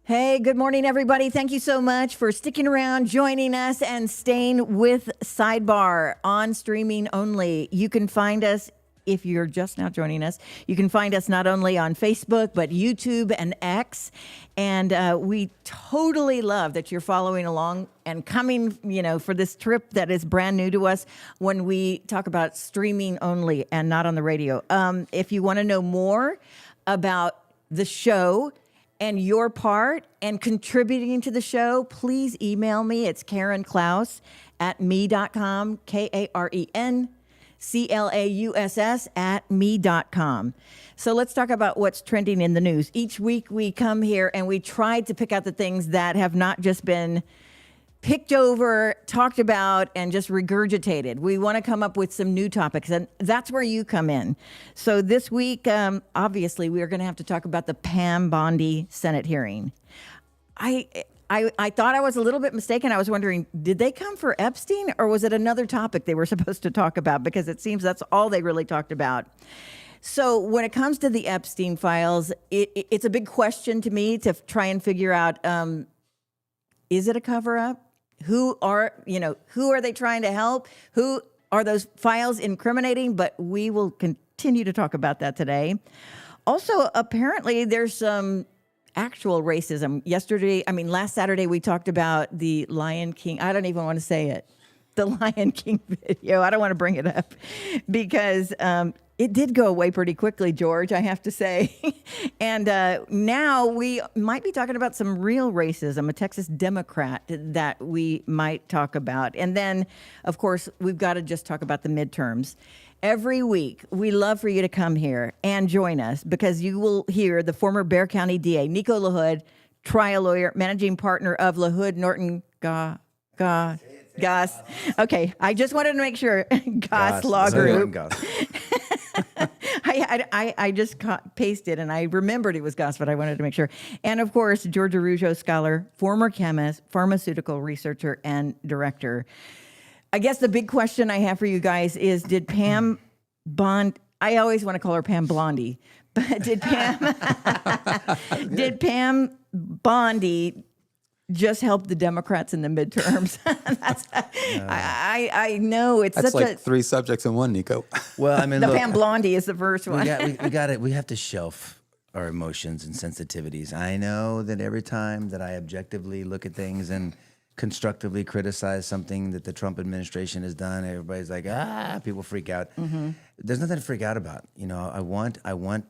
Hey, good morning, everybody. Thank you so much for sticking around, joining us, and staying with Sidebar on streaming only. You can find us, if you're just now joining us, you can find us not only on Facebook, but YouTube and X. And we totally love that you're following along and coming, for this trip that is brand new to us when we talk about streaming only and not on the radio. If you want to know more about the show, and your part and contributing to the show, please email me. It's Karen Klaus at me.com, KarenClauss at me.com. So let's talk about what's trending in the news. Each week we come here and we try to pick out the things that have not just been picked over, talked about, and just regurgitated. We want to come up with some new topics, and that's where you come in. So this week, obviously, we are going to have to talk about the Pam Bondi Senate hearing. I thought I was a little bit mistaken. I was wondering, did they come for Epstein, or was it another topic they were supposed to talk about? Because it seems that's all they really talked about. So when it comes to the Epstein files, it's a big question to me to try and figure out, is it a cover-up? Who are they trying to help? Who are those files incriminating? But we will continue to talk about that today. Also, apparently there's some actual racism. Last Saturday, we talked about the Lion King. I don't even want to say it. The Lion King video. I don't want to bring it up because it did go away pretty quickly, George, I have to say. And now we might be talking about some real racism, a Texas Democrat that we might talk about. And then, of course, we've got to just talk about the midterms. Every week, we love for you to come here and join us because you will hear the former Bexar County DA, Nico LaHood, trial lawyer, managing partner of LaHood Norton Goss. Okay, I just wanted to make sure. Goss Law Group. I just pasted and I remembered it was Goss, but I wanted to make sure. And of course, George Araujo scholar, former chemist, pharmaceutical researcher, and director. I guess the big question I have for you guys is, did Pam I always want to call her Pam Blondie, but did Pam Bondi just help the Democrats in the midterms? I know it's that's such like three subjects in one, Nico. Well, I mean, the Pam Blondie is the first one. We have to shelf our emotions and sensitivities. I know that every time that I objectively look at things and constructively criticize something that the Trump administration has done, everybody's like, people freak out. Mm-hmm. There's nothing to freak out about. I want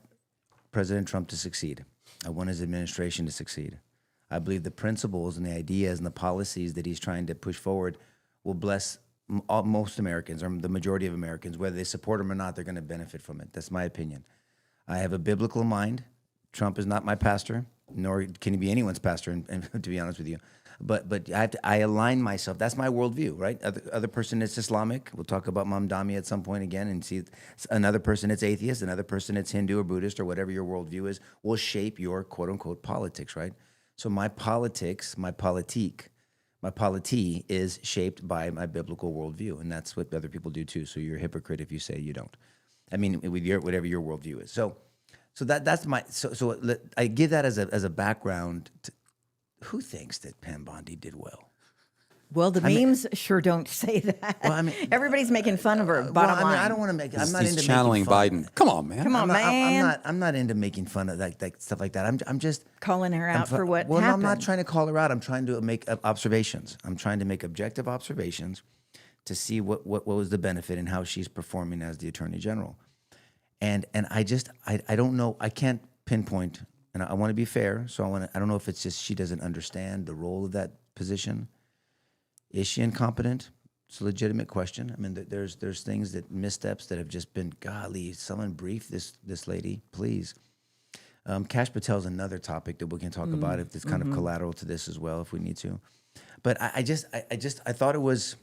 President Trump to succeed. I want his administration to succeed. I believe the principles and the ideas and the policies that he's trying to push forward will bless most Americans, or the majority of Americans. Whether they support him or not, they're going to benefit from it. That's my opinion. I have a biblical mind. Trump is not my pastor, nor can he be anyone's pastor, and to be honest with you. But I align myself. That's my worldview, right? Other person is Islamic. We'll talk about Mamdani at some point again, and see another person it's atheist, another person it's Hindu or Buddhist or whatever your worldview is, will shape your quote unquote politics, right? So my politics, my polity is shaped by my biblical worldview, and that's what other people do too. So you're a hypocrite if you say you don't. I mean, with whatever your worldview is. So that's my. So I give that as a background. Who thinks that Pam Bondi did well? Well, the memes sure don't say that. Well, everybody's making fun of her. Bottom line. I don't want to make. I'm not into channeling making fun. Biden. Come on, man. Come on, man. I'm not into making fun of that stuff like that. I'm just calling her out for what happened. No, I'm not trying to call her out. I'm trying to make observations. I'm trying to make objective observations to see what was the benefit and how she's performing as the Attorney General. And I don't know. I can't pinpoint. And I want to be fair, so I don't know if it's just she doesn't understand the role of that position. Is she incompetent? It's a legitimate question. I mean, there's things missteps that have just been, golly, someone brief this lady, please. Kash Patel's another topic that we can talk about if it's kind of collateral to this as well, if we need to. But I thought it was,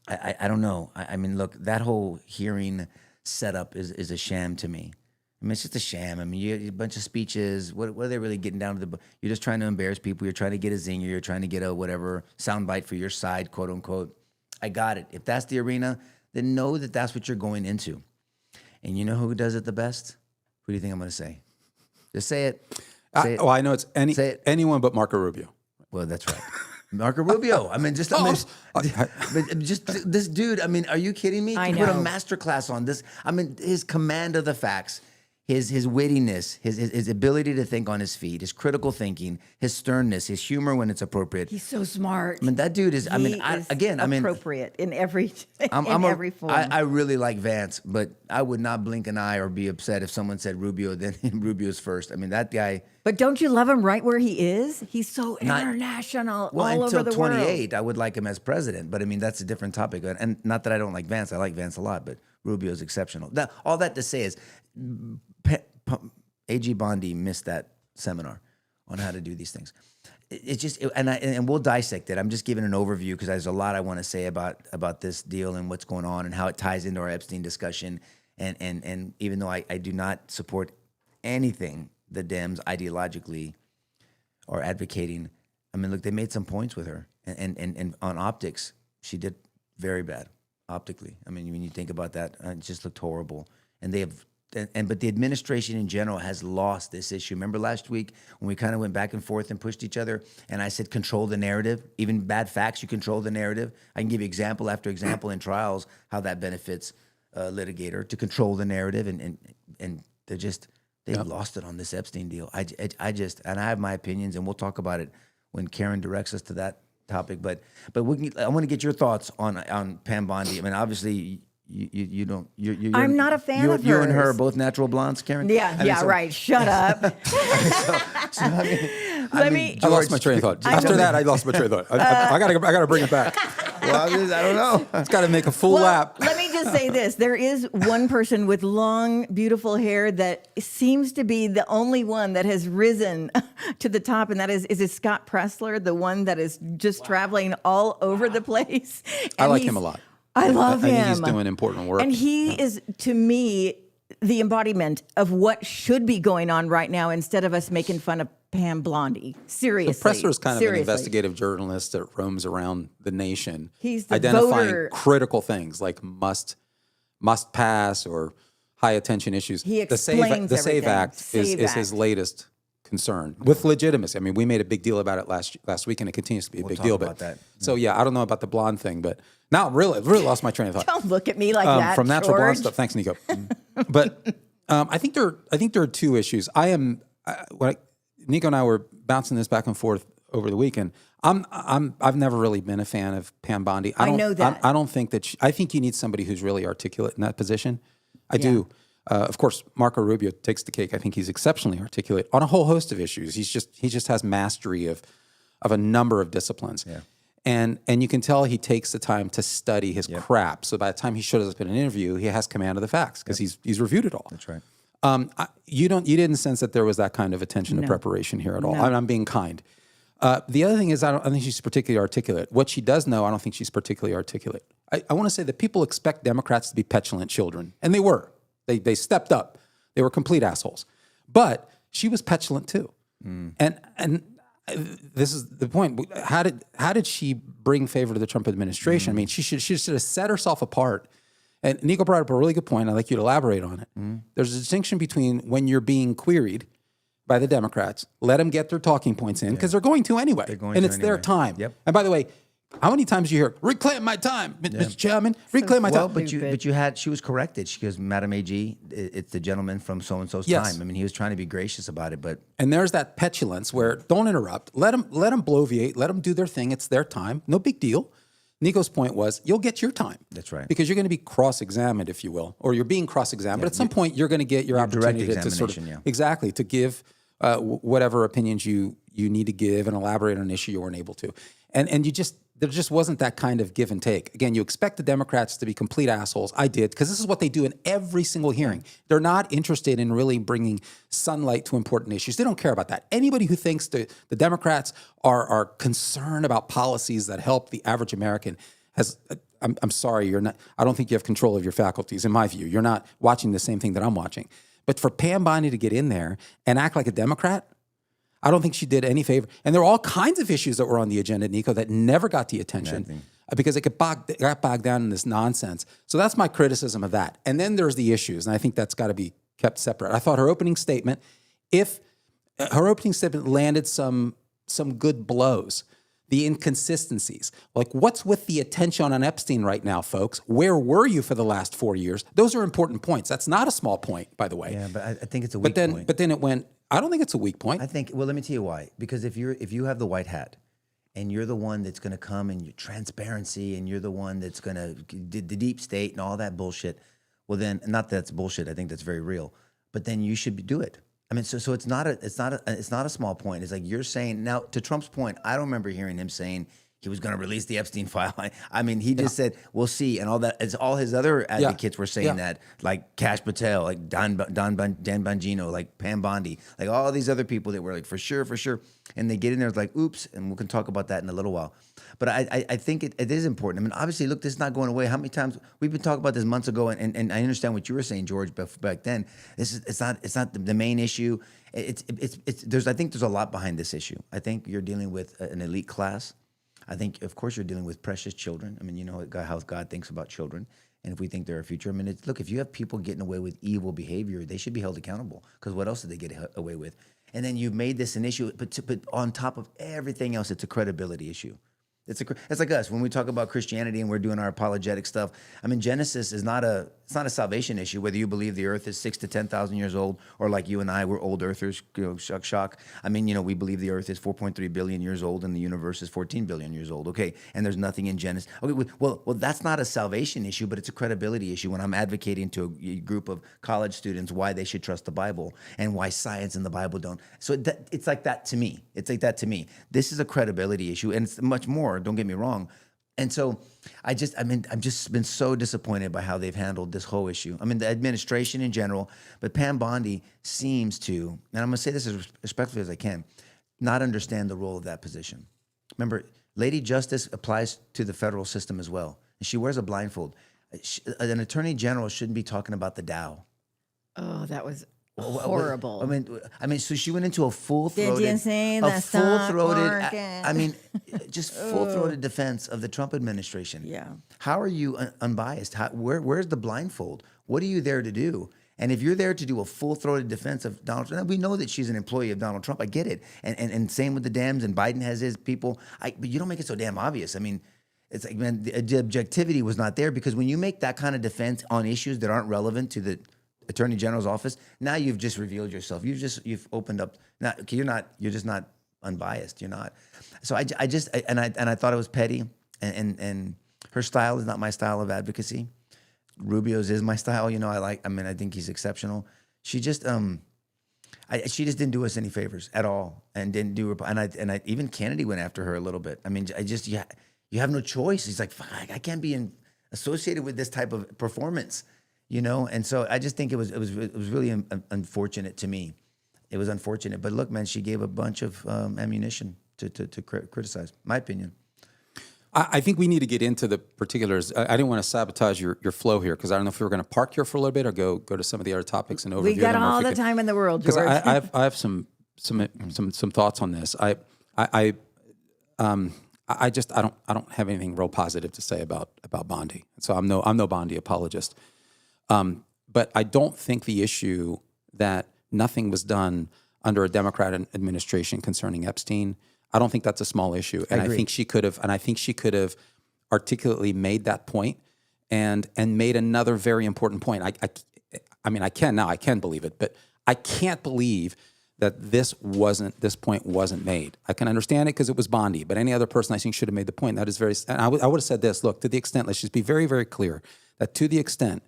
I don't know. I mean, look, that whole hearing setup is a sham to me. I mean, it's just a sham. I mean, you a bunch of speeches. What are they really getting down to? You're just trying to embarrass people. You're trying to get a zinger. You're trying to get a whatever soundbite for your side, quote unquote. I got it. If that's the arena, then know that that's what you're going into. And you know who does it the best? Who do you think I'm going to say? Just say it. Say it. I know it's Say it. anyone but Marco Rubio. Well, that's right. Marco Rubio. I mean, but just this dude. I mean, are you kidding me? I To put a know. masterclass on this. I mean, his command of the facts, his wittiness, his ability to think on his feet, his critical thinking, his sternness, his humor when it's appropriate. He's so smart. I mean, that dude is. Appropriate in every every form. I really like Vance, but I would not blink an eye or be upset if someone said Rubio, then Rubio's first. I mean, that guy. But don't you love him right where he is? He's so international, Well, all until over the 28, world. I would like him as president. But I mean, that's a different topic. And not that I don't like Vance. I like Vance a lot, but Rubio's exceptional. All that to say is, AG Bondi missed that seminar on how to do these things. And we'll dissect it. I'm just giving an overview because there's a lot I want to say about this deal and what's going on and how it ties into our Epstein discussion. And even though I do not support anything the Dems ideologically are advocating, I mean, look, they made some points with her, and on optics, she did very bad optically. I mean, when you think about that, it just looked horrible. And but the administration in general has lost this issue. Remember last week when we kind of went back and forth and pushed each other, and I said, control the narrative. Even bad facts, you control the narrative. I can give you example after example in trials how that benefits a litigator to control the narrative, and they've lost it on this Epstein deal. I have my opinions, and we'll talk about it when Karen directs us to that topic. But I want to get your thoughts on Pam Bondi. I mean, obviously you don't. I'm not a fan of You and her are hers. both natural blondes, Karen. Right. Shut up. I lost my train of thought. After that, I lost my train of thought. I gotta bring it back. Well, I don't know. It's got to make a full lap. Let me just say this. There is one person with long, beautiful hair that seems to be the only one that has risen to the top, and that is it Scott Pressler, the one that is just traveling all over the place? I like him a lot. I love him. I think he's doing important work. And he is, to me, the embodiment of what should be going on right now instead of us making fun of Pam Bondi. Seriously. So Pressler is kind of an investigative journalist that roams around the nation, He's the identifying voter. critical things like must pass or high attention issues. He the Save explains everything. Act is his latest concern with legitimacy. I mean, we made a big deal about it last week, and it continues to be a big deal. About that. So yeah, I don't know about the blonde thing, but now really lost my train of thought. Don't look at me like that, From natural blonde George. stuff. Thanks, Nico. But I think there are two issues. Nico and I were bouncing this back and forth over the weekend. I've never really been a fan of Pam Bondi. I know that. I don't think that. I think you need somebody who's really articulate in that position. I do. Of course, Marco Rubio takes the cake. I think he's exceptionally articulate on a whole host of issues. He just has mastery of a number of disciplines. Yeah. And you can tell he takes the time to study his crap. So by the time he shows up in an interview, he has command of the facts because he's reviewed it all. That's right. You didn't sense that there was that kind of attention to preparation here at all. No. I'm being kind. The other thing is I don't think she's particularly articulate. What she does know, I don't think she's particularly articulate. I want to say that people expect Democrats to be petulant children, and they were. They stepped up. They were complete assholes. But she was petulant too. And this is the point. How did she bring favor to the Trump administration? I mean, she should have set herself apart. And Nico brought up a really good point. I'd like you to elaborate on it. There's a distinction between when you're being queried by the Democrats, let them get their talking points in because they're going to anyway. It's their time. Yep. And by the way, how many times do you hear, reclaim my time, Mr. Chairman, reclaim my time. But she was corrected. She goes, Madam AG, it's the gentleman from so-and-so's time. I mean, he was trying to be gracious about it, but. And there's that petulance where don't interrupt. Let them bloviate. Let them do their thing. It's their time. No big deal. Nico's point was, you'll get your time. That's right. Because you're going to be cross-examined, if you will, or you're being cross-examined. But at some point, you're going to get your opportunity to sort of, exactly, to give whatever opinions you need to give and elaborate on an issue you weren't able to. And there just wasn't that kind of give and take. Again, you expect the Democrats to be complete assholes. I did, because this is what they do in every single hearing. They're not interested in really bringing sunlight to important issues. They don't care about that. Anybody who thinks the Democrats are concerned about policies that help the average American has, I'm sorry, you're not. I don't think you have control of your faculties, in my view. You're not watching the same thing that I'm watching. But for Pam Bondi to get in there and act like a Democrat, I don't think she did any favor. And there were all kinds of issues that were on the agenda, Nico, that never got the attention because it got bogged down in this nonsense. So that's my criticism of that. And then there's the issues, and I think that's got to be kept separate. I thought her opening statement, if her opening statement landed some good blows. The inconsistencies, like what's with the attention on Epstein right now, folks? Where were you for the last 4 years? Those are important points. That's not a small point, by the way. Yeah, but I think it's a weak point. But then it went, I don't think it's a weak point. I think, well, let me tell you why. Because if you have the white hat and you're the one that's going to come and your transparency and you're the one that's going to, the deep state and all that bullshit, well then, not that that's bullshit, I think that's very real, but then you should do it. I mean, so it's not a small point. It's like you're saying now. To Trump's point, I don't remember hearing him saying he was going to release the Epstein file. I mean, he just said we'll see, and all that. It's all his other advocates were saying that, like Kash Patel, like Dan Bongino, like Pam Bondi, like all these other people that were like for sure, and they get in there it's like oops, and we can talk about that in a little while. But I think it is important. I mean, obviously, look, this is not going away. How many times we've been talking about this months ago, and I understand what you were saying, George, back then. It's not the main issue. I think there's a lot behind this issue. I think you're dealing with an elite class. I think, of course, you're dealing with precious children. I mean, you know how God thinks about children, and if we think they're a future. I mean, look, if you have people getting away with evil behavior, they should be held accountable. Because what else did they get away with? And then you've made this an issue, but on top of everything else, it's a credibility issue. It's like us when we talk about Christianity and we're doing our apologetic stuff. I mean, Genesis is not a salvation issue. Whether you believe the earth is 6,000 to 10,000 years old, or like you and I, we're old earthers. Shock. I mean, we believe the earth is 4.3 billion years old and the universe is 14 billion years old. Okay, and there's nothing in Genesis. Okay, well, that's not a salvation issue, but it's a credibility issue. When I'm advocating to a group of college students why they should trust the Bible and why science and the Bible don't. So it's like that to me. This is a credibility issue, and it's much more. Don't get me wrong. And so I've just been so disappointed by how they've handled this whole issue. I mean, the administration in general, but Pam Bondi seems to, and I'm going to say this as respectfully as I can, not understand the role of that position. Remember, Lady Justice applies to the federal system as well. And she wears a blindfold. An attorney general shouldn't be talking about the Dow. Oh, that was horrible. I mean, so she went into a full-throated, full-throated defense of the Trump administration. Yeah. How are you unbiased? Where's the blindfold? What are you there to do? And if you're there to do a full-throated defense of Donald Trump, we know that she's an employee of Donald Trump. I get it. And same with the Dems, and Biden has his people. But you don't make it so damn obvious. I mean, it's like, man, the objectivity was not there, because when you make that kind of defense on issues that aren't relevant to the Attorney General's office, now you've just revealed yourself. You've opened up. You're just not unbiased. You're not. So I thought it was petty, and her style is not my style of advocacy. Rubio's is my style. I think he's exceptional. She just she just didn't do us any favors at all, and didn't do. And even Kennedy went after her a little bit. I mean, you have no choice. He's like, fuck, I can't be associated with this type of performance. And so I just think it was really unfortunate to me. It was unfortunate, but look, man, she gave a bunch of ammunition to criticize. My opinion. I think we need to get into the particulars. I didn't want to sabotage your flow here, because I don't know if we were going to park here for a little bit or go to some of the other topics and overview them. We got all the time in the world, George. Because I have some thoughts on this. I don't have anything real positive to say about Bondi. So I'm no Bondi apologist. But I don't think the issue that nothing was done under a Democrat administration concerning Epstein, I don't think that's a small issue. And I think she could have articulately made that point and made another very important point. I can believe it, but I can't believe that this point wasn't made. I can understand it because it was Bondi, but any other person I think should have made the point. That is and I would have said this, look, to the extent, let's just be very, very clear, that to the extent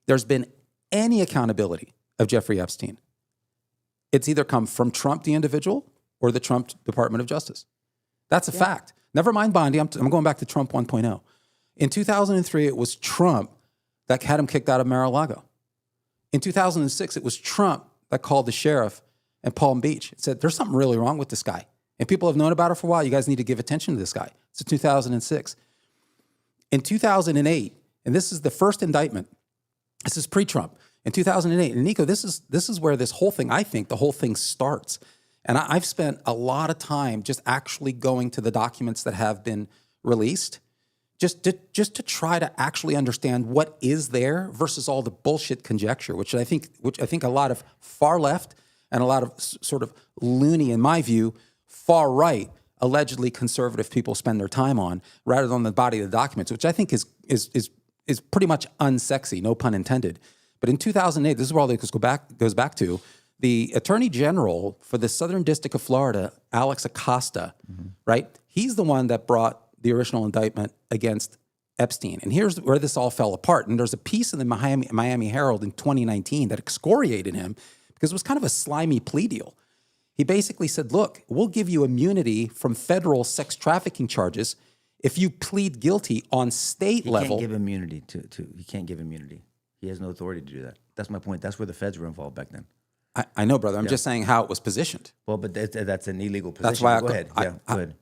there's been any accountability of Jeffrey Epstein, it's either come from Trump, the individual, or the Trump Department of Justice. That's a fact. Never mind Bondi. I'm going back to Trump 1.0. In 2003, it was Trump that had him kicked out of Mar-a-Lago. In 2006, it was Trump that called the sheriff in Palm Beach and said, there's something really wrong with this guy. And people have known about it for a while. You guys need to give attention to this guy. It's 2006. In 2008, and this is the first indictment, this is pre-Trump, in 2008. And Nico, this is where this whole thing, I think the whole thing starts. And I've spent a lot of time just actually going to the documents that have been released, just to try to actually understand what is there versus all the bullshit conjecture, which I think a lot of far left and a lot of sort of loony, in my view, far right, allegedly conservative people spend their time on, rather than the body of the documents, which I think is pretty much unsexy, no pun intended. But in 2008, this is where all this goes back to, the Attorney General for the Southern District of Florida, Alex Acosta, right? He's the one that brought the original indictment against Epstein. And here's where this all fell apart. And there's a piece in the Miami Herald in 2019 that excoriated him because it was kind of a slimy plea deal. He basically said, look, we'll give you immunity from federal sex trafficking charges if you plead guilty on state level. He can't give immunity he can't give immunity. He has no authority to do that. That's my point. That's where the feds were involved back then. I know, brother. I'm just saying how it was positioned. Well, but that's an illegal position. That's why go ahead. Go ahead.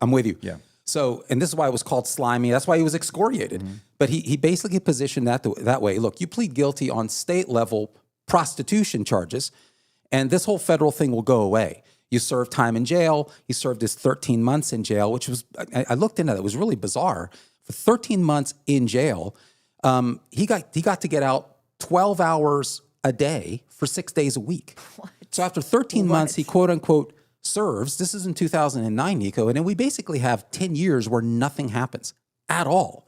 I'm with you. Yeah. So, and this is why it was called slimy. That's why he was excoriated. But he basically positioned that way. Look, you plead guilty on state level prostitution charges, and this whole federal thing will go away. You serve time in jail. He served his 13 months in jail, which was, I looked into that. It was really bizarre. For 13 months in jail, he got to get out 12 hours a day for 6 days a week. What? So after 13 months, he quote unquote serves. This is in 2009, Nico, and then we basically have 10 years where nothing happens at all.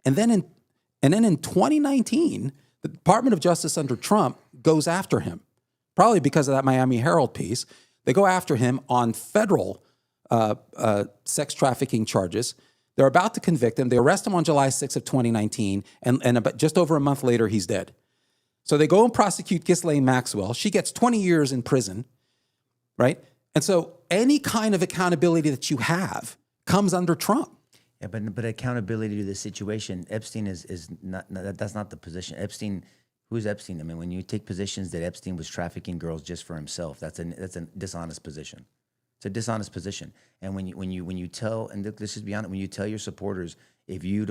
And then in 2019, the Department of Justice under Trump goes after him, probably because of that Miami Herald piece. They go after him on federal sex trafficking charges. They're about to convict him. They arrest him on July 6th of 2019, and about just over a month later, he's dead. So they go and prosecute Ghislaine Maxwell. She gets 20 years in prison, right? And so any kind of accountability that you have comes under Trump. Yeah, but accountability to the situation, Epstein is not that's not the position. Epstein, who's Epstein? I mean, when you take positions that Epstein was trafficking girls just for himself, that's a dishonest position. It's a dishonest position. And when you tell, and let's just be honest, when you tell your supporters, if you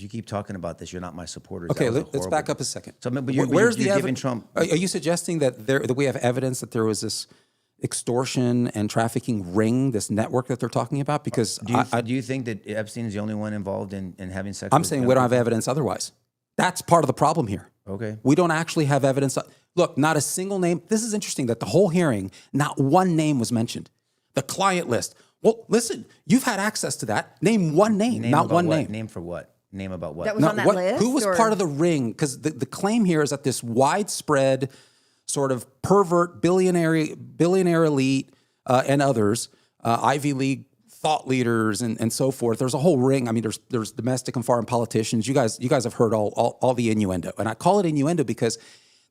keep talking about this, you're not my supporters. Okay, let's back up a second. So, but where's you're the giving Trump? Are you suggesting that we have evidence that there was this extortion and trafficking ring, this network that they're talking about? Because do you think that Epstein is the only one involved in having sex? I'm saying we don't have evidence otherwise. That's part of the problem here. Okay. We don't actually have evidence. Look, not a single name. This is interesting that the whole hearing, not one name was mentioned. The client list. Well, listen, you've had access to that. Name one name, not one name. Name for what? Name about what? That was on that list? Who was part of the ring? Because the claim here is that this widespread sort of pervert billionaire elite and others, Ivy League thought leaders and so forth. There's a whole ring. I mean, there's domestic and foreign politicians. You guys have heard all the innuendo, and I call it innuendo because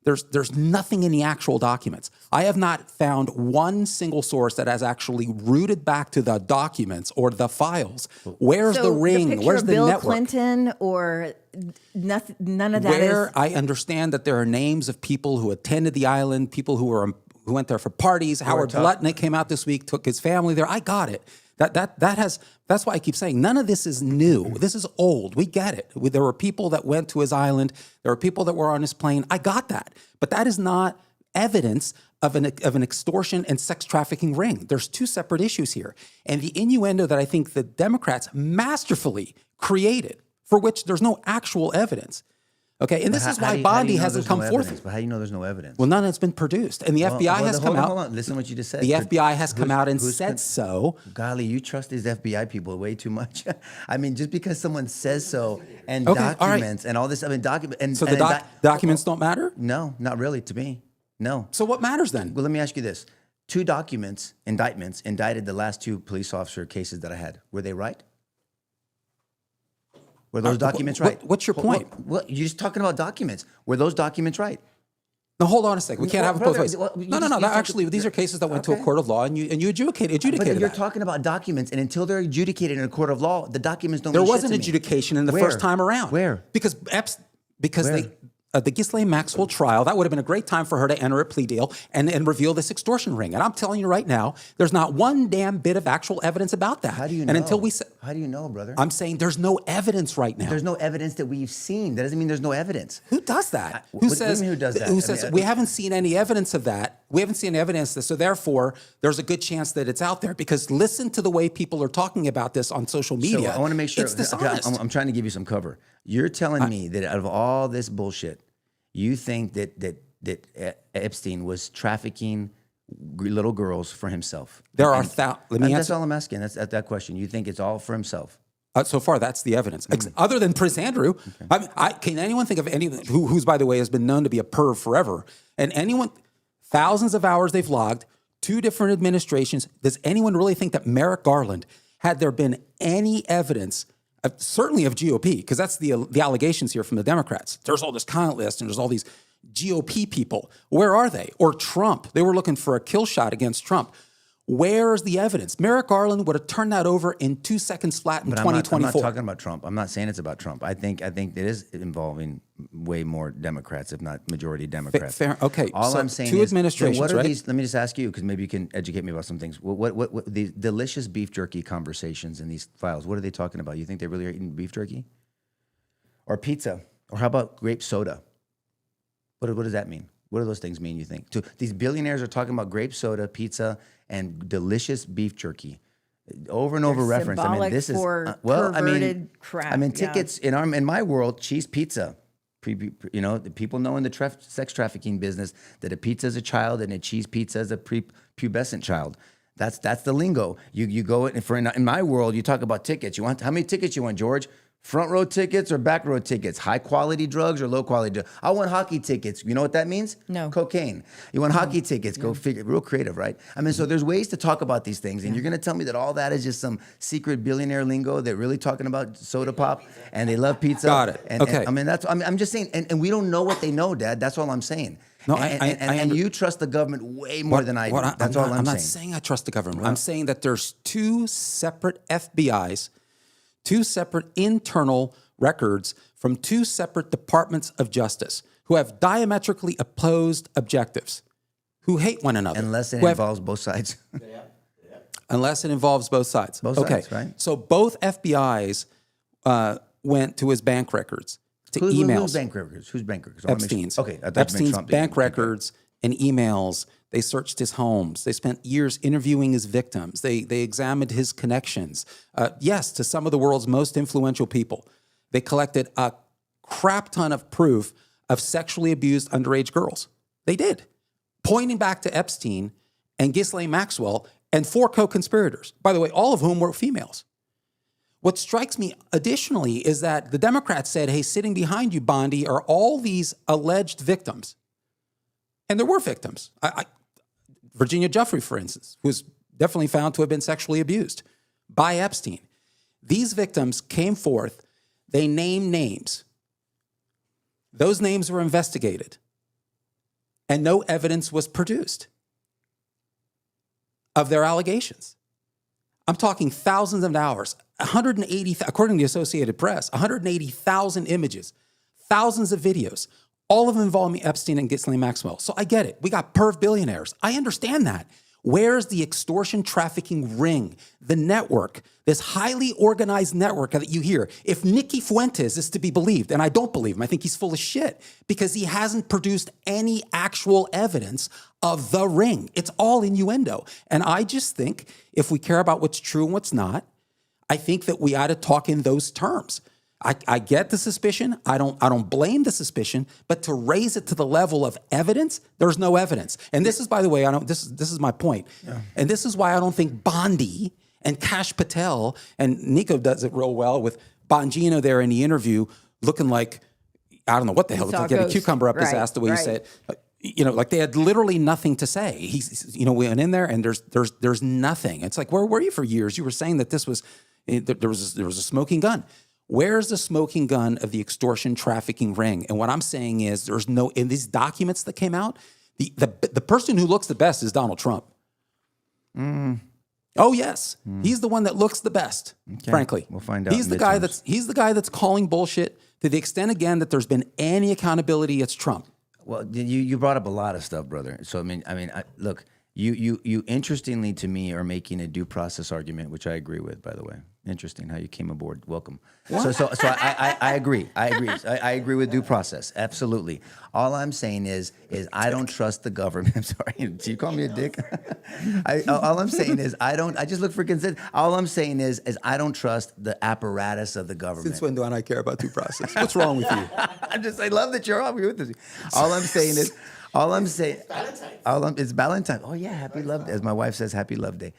there's nothing in the actual documents. I have not found one single source that has actually rooted back to the documents or the files. Where's the ring? Where's the Bill network? Clinton or nothing, none of that Where I understand that there are names of people who attended the island, people who went there for parties. Howard Lutnick came out this week, took his family there. I got it. That's why I keep saying none of this is new. This is old. We get it. There were people that went to his island. There were people that were on his plane. I got that. But that is not evidence of an extortion and sex trafficking ring. There's two separate issues here. And the innuendo that I think the Democrats masterfully created, for which there's no actual evidence. Okay, and this is why Bondi hasn't come forth. But how do you know there's no evidence? Well, none has been produced. And the FBI has come out. Hold on. Listen to what you just said. The FBI has come out and said so. Golly, you trust these FBI people way too much. I mean, just because someone says so and documents and all this, I mean, So the documents don't matter? No, not really to me. No. So what matters then? Well, let me ask you this. 2 indictments indicted the last 2 police officer cases that I had. Were they right? Were those documents right? What's your point? Well, you're just talking about documents. Were those documents right? No, hold on a second. We can't have it both ways. No. Actually, these are cases that went to a court of law, and you adjudicated But you're that. talking about documents, and until they're adjudicated in a court of law, the documents don't. There mean was shit an to me. adjudication in the Where? first time around. Where? Because Where? the Ghislaine Maxwell trial, that would have been a great time for her to enter a plea deal and reveal this extortion ring. And I'm telling you right now, there's not one damn bit of actual evidence about that. How do you know? And until How do you know, brother? I'm saying there's no evidence right now. There's no evidence that we've seen. That doesn't mean there's no evidence. Who does that? What do you mean who does that? Who says we haven't seen any evidence of that? We haven't seen evidence of this, so therefore there's a good chance that it's out there. Because listen to the way people are talking about this on social media. So I want to make sure. It's dishonest. I'm trying to give you some cover. You're telling me that out of all this bullshit, you think that Epstein was trafficking little girls for himself. There are That's all I'm asking. That's that question. You think it's all for himself? So far, that's the evidence. Other than Prince Andrew, can anyone think of anyone who's, by the way, has been known to be a perv forever? And thousands of hours they've logged, 2 different administrations. Does anyone really think that Merrick Garland, had there been any evidence, certainly of GOP, because that's the allegations here from the Democrats. There's all this content list and there's all these GOP people. Where are they? Or Trump. They were looking for a kill shot against Trump. Where's the evidence? Merrick Garland would have turned that over in 2 seconds flat in 2024. I'm not talking about Trump. I'm not saying it's about Trump. I think it is involving way more Democrats, if not majority Democrats. Fair. Okay. All I'm saying 2 is, administrations, what are right? these? Let me just ask you, because maybe you can educate me about some things. What these delicious beef jerky conversations in these files? What are they talking about? You think they really are eating beef jerky, or pizza, or how about grape soda? What does that mean? What do those things mean, you think? These billionaires are talking about grape soda, pizza, and delicious beef jerky. Over and over reference. I mean, this is crap. I mean, tickets in my world, cheese pizza. The people know in the sex trafficking business that a pizza is a child and a cheese pizza is a prepubescent child. That's the lingo. You go in my world, you talk about tickets. How many tickets you want, George? Front row tickets or back row tickets? High quality drugs or low quality drugs? I want hockey tickets. You know what that means? No. Cocaine. You want hockey tickets? Go figure. Real creative, right? I mean, so there's ways to talk about these things, and you're going to tell me that all that is just some secret billionaire lingo that really talking about soda pop and they love pizza. Got it. Okay. I'm just saying, and we don't know what they know, Dad. That's all I'm saying. No, and you trust the government way more than I do. That's all I'm saying. I'm not saying I trust the government. I'm saying that there's 2 separate FBIs, 2 separate internal records from 2 separate departments of justice who have diametrically opposed objectives, who hate one another. Unless it involves both sides. Unless it involves both sides. Both sides, right? So both FBIs went to his bank records, to emails. Whose bank records? Whose bank records? Epstein's. Okay. Epstein's bank records and emails. They searched his homes. They spent years interviewing his victims. They examined his connections. Yes, to some of the world's most influential people. They collected a crap ton of proof of sexually abused underage girls. They did, pointing back to Epstein and Ghislaine Maxwell and 4 co-conspirators, by the way, all of whom were females. What strikes me additionally is that the Democrats said, hey, sitting behind you, Bondi, are all these alleged victims. And there were victims. Virginia Giuffre, for instance, who was definitely found to have been sexually abused by Epstein. These victims came forth. They named names. Those names were investigated. And no evidence was produced of their allegations. I'm talking thousands of hours, 180, according to the Associated Press, 180,000 images, thousands of videos, all of them involving Epstein and Ghislaine Maxwell. So I get it. We got perv billionaires. I understand that. Where's the extortion trafficking ring, the network, this highly organized network that you hear? If Nicky Fuentes is to be believed, and I don't believe him, I think he's full of shit because he hasn't produced any actual evidence of the ring. It's all innuendo. And I just think if we care about what's true and what's not, I think that we ought to talk in those terms. I get the suspicion. I don't blame the suspicion, but to raise it to the level of evidence, there's no evidence. And this is, by the way, this is my point. Yeah. And this is why I don't think Bondi and Kash Patel, and Nico does it real well with Bongino there in the interview, looking like, I don't know what the hell, like a cucumber up his ass, the way he said. Like they had literally nothing to say. He's, we went in there and there's nothing. It's like, where were you for years? You were saying that there was a smoking gun. Where's the smoking gun of the extortion trafficking ring? And what I'm saying is there's no, in these documents that came out, the person who looks the best is Donald Trump. Oh yes. He's the one that looks the best, frankly. We'll find out. He's the guy that's calling bullshit to the extent again that there's been any accountability, it's Trump. Well, you brought up a lot of stuff, brother. So look, you interestingly to me are making a due process argument, which I agree with, by the way. Interesting how you came aboard. Welcome. So I agree. I agree with due process. Absolutely. All I'm saying is I don't trust the government. I'm sorry. Did you call me a dick? All I'm saying is I just look for consent. All I'm saying is I don't trust the apparatus of the government. Since when do I care about due process? What's wrong with you? I love that you're happy with this. All I'm saying All I'm saying, it's Valentine's. Oh yeah, happy love day. As my wife says, happy love day.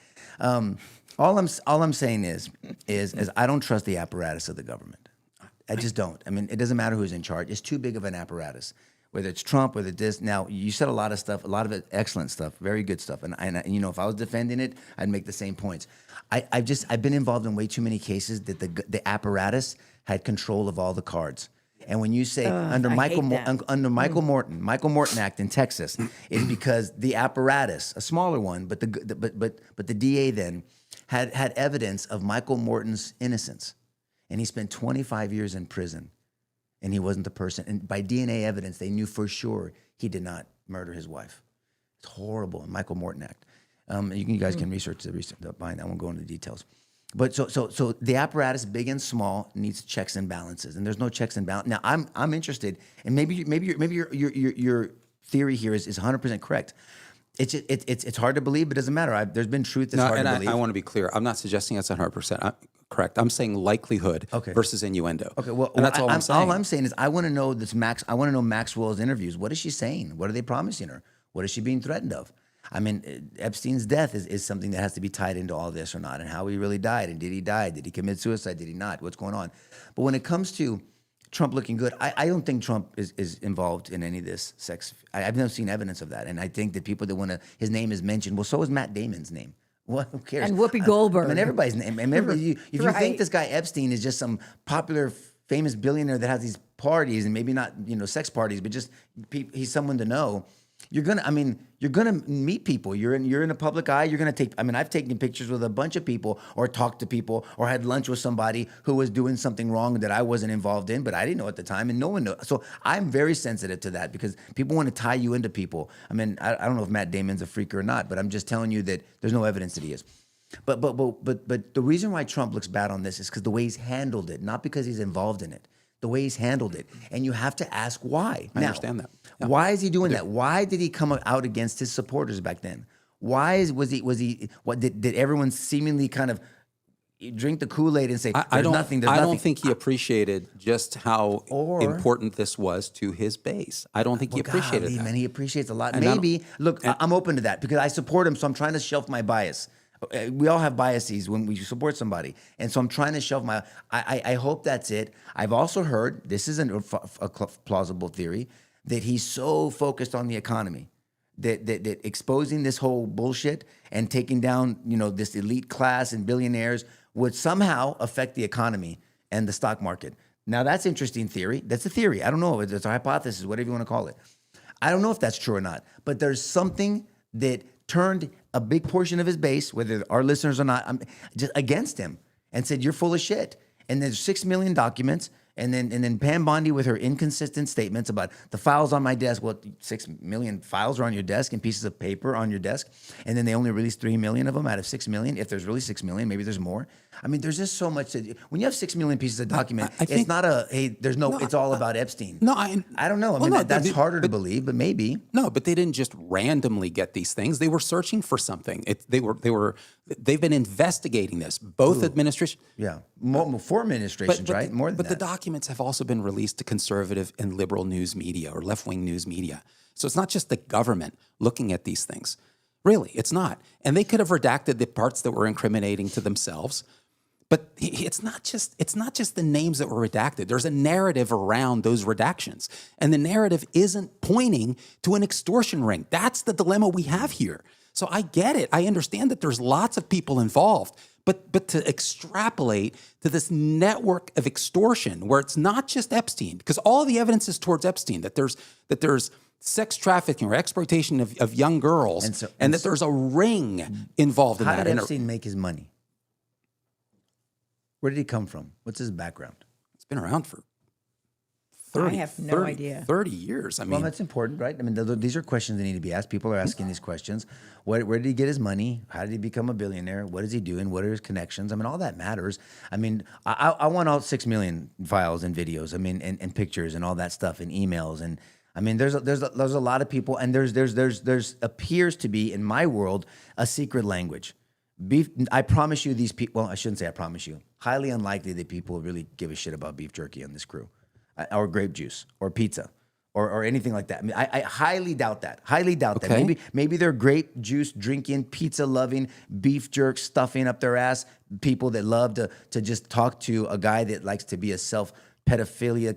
All I'm saying is I don't trust the apparatus of the government. I just don't. I mean, it doesn't matter who's in charge. It's too big of an apparatus. Whether it's Trump, whether this. Now, you said a lot of stuff, a lot of it excellent stuff, very good stuff. And you know, if I was defending it, I'd make the same points. I've been involved in way too many cases that the apparatus had control of all the cards. And when you say under Michael Morton Act in Texas, it's because the apparatus, a smaller one, but the DA then had evidence of Michael Morton's innocence, and he spent 25 years in prison, and he wasn't the person. And by DNA evidence, they knew for sure he did not murder his wife. It's horrible. Michael Morton Act. You guys can research behind that. I won't go into details. But so the apparatus, big and small, needs checks and balances, and there's no checks and balances. Now I'm interested, and maybe your theory here is 100% correct. It's hard to believe, but it doesn't matter. There's been truth that's hard to believe. I want to be clear. I'm not suggesting it's 100% correct. I'm saying likelihood versus innuendo. Okay, well, and that's all I'm saying. All I'm saying is I want to know I want to know Maxwell's interviews. What is she saying? What are they promising her? What is she being threatened of? I mean, Epstein's death is something that has to be tied into all this or not, and how he really died, and did he die? Did he commit suicide? Did he not? What's going on? But when it comes to Trump looking good, I don't think Trump is involved in any of this sex. I've never seen evidence of that, and I think that people that want to, his name is mentioned. Well, so is Matt Damon's name. What? Who cares? And Whoopi Goldberg. I mean, everybody's name. If you think this guy Epstein is just some popular, famous billionaire that has these parties, and maybe not sex parties, but just he's someone to know. You're gonna meet people. You're in a public eye. You're gonna take. I mean, I've taken pictures with a bunch of people, or talked to people, or had lunch with somebody who was doing something wrong that I wasn't involved in, but I didn't know at the time, and no one knew. So I'm very sensitive to that because people want to tie you into people. I mean, I don't know if Matt Damon's a freak or not, but I'm just telling you that there's no evidence that he is. But the reason why Trump looks bad on this is because the way he's handled it, not because he's involved in it. The way he's handled it. And you have to ask why. I understand that. Yeah. Why is he doing that? Why did he come out against his supporters back then? Why did everyone seemingly kind of drink the Kool-Aid and say, there's nothing? I don't think he appreciated just how important this was to his base. I don't think he appreciated that. Man, he appreciates a lot. Maybe, I'm open to that because I support him, so I'm trying to shelf my bias. We all have biases when we support somebody. And so I'm trying to shelf my... I hope that's it. I've also heard, this isn't a plausible theory, that he's so focused on the economy, that exposing this whole bullshit and taking down, this elite class and billionaires would somehow affect the economy and the stock market. Now, that's interesting theory. That's a theory. I don't know. It's a hypothesis, whatever you want to call it. I don't know if that's true or not. But there's something that turned a big portion of his base, whether our listeners or not, just against him and said, you're full of shit. And there's 6 million documents. And then Pam Bondi with her inconsistent statements about the files on my desk. Well, 6 million files are on your desk and pieces of paper on your desk. And then they only released 3 million of them out of 6 million. If there's really 6 million, maybe there's more. I mean, there's just so much. When you have 6 million pieces of document, it's not it's all about Epstein. No, I don't know. I mean, that's harder to believe, but maybe. No, but they didn't just randomly get these things. They were searching for something. They've been investigating this. Both administrations. Yeah, 4 administrations, right? More than that. But the documents have also been released to conservative and liberal news media or left-wing news media. So it's not just the government looking at these things. Really, it's not. And they could have redacted the parts that were incriminating to themselves. But it's not just the names that were redacted. There's a narrative around those redactions. And the narrative isn't pointing to an extortion ring. That's the dilemma we have here. So I get it. I understand that there's lots of people involved. But to extrapolate to this network of extortion where it's not just Epstein, because all the evidence is towards Epstein, that there's sex trafficking or exploitation of young girls, and that there's a ring involved in that. How did Epstein make his money? Where did he come from? What's his background? It's been around for 30, I have no idea. 30 years. I mean, well, that's important, right? I mean, these are questions that need to be asked. People are asking these questions. Where did he get his money? How did he become a billionaire? What is he doing? What are his connections? I mean, all that matters. I mean, I want all 6 million files and videos. I mean, and pictures and all that stuff and emails. And I mean, there's a lot of people, and there's appears to be in my world a secret language. Beef. I promise you, these people. Well, I shouldn't say I promise you. Highly unlikely that people really give a shit about beef jerky on this crew. Or grape juice, or pizza, or anything like that. I mean, I highly doubt that. Highly doubt that. Okay. Maybe they're grape juice drinking, pizza loving, beef jerk stuffing up their ass people that love to just talk to a guy that likes to be a pedophilia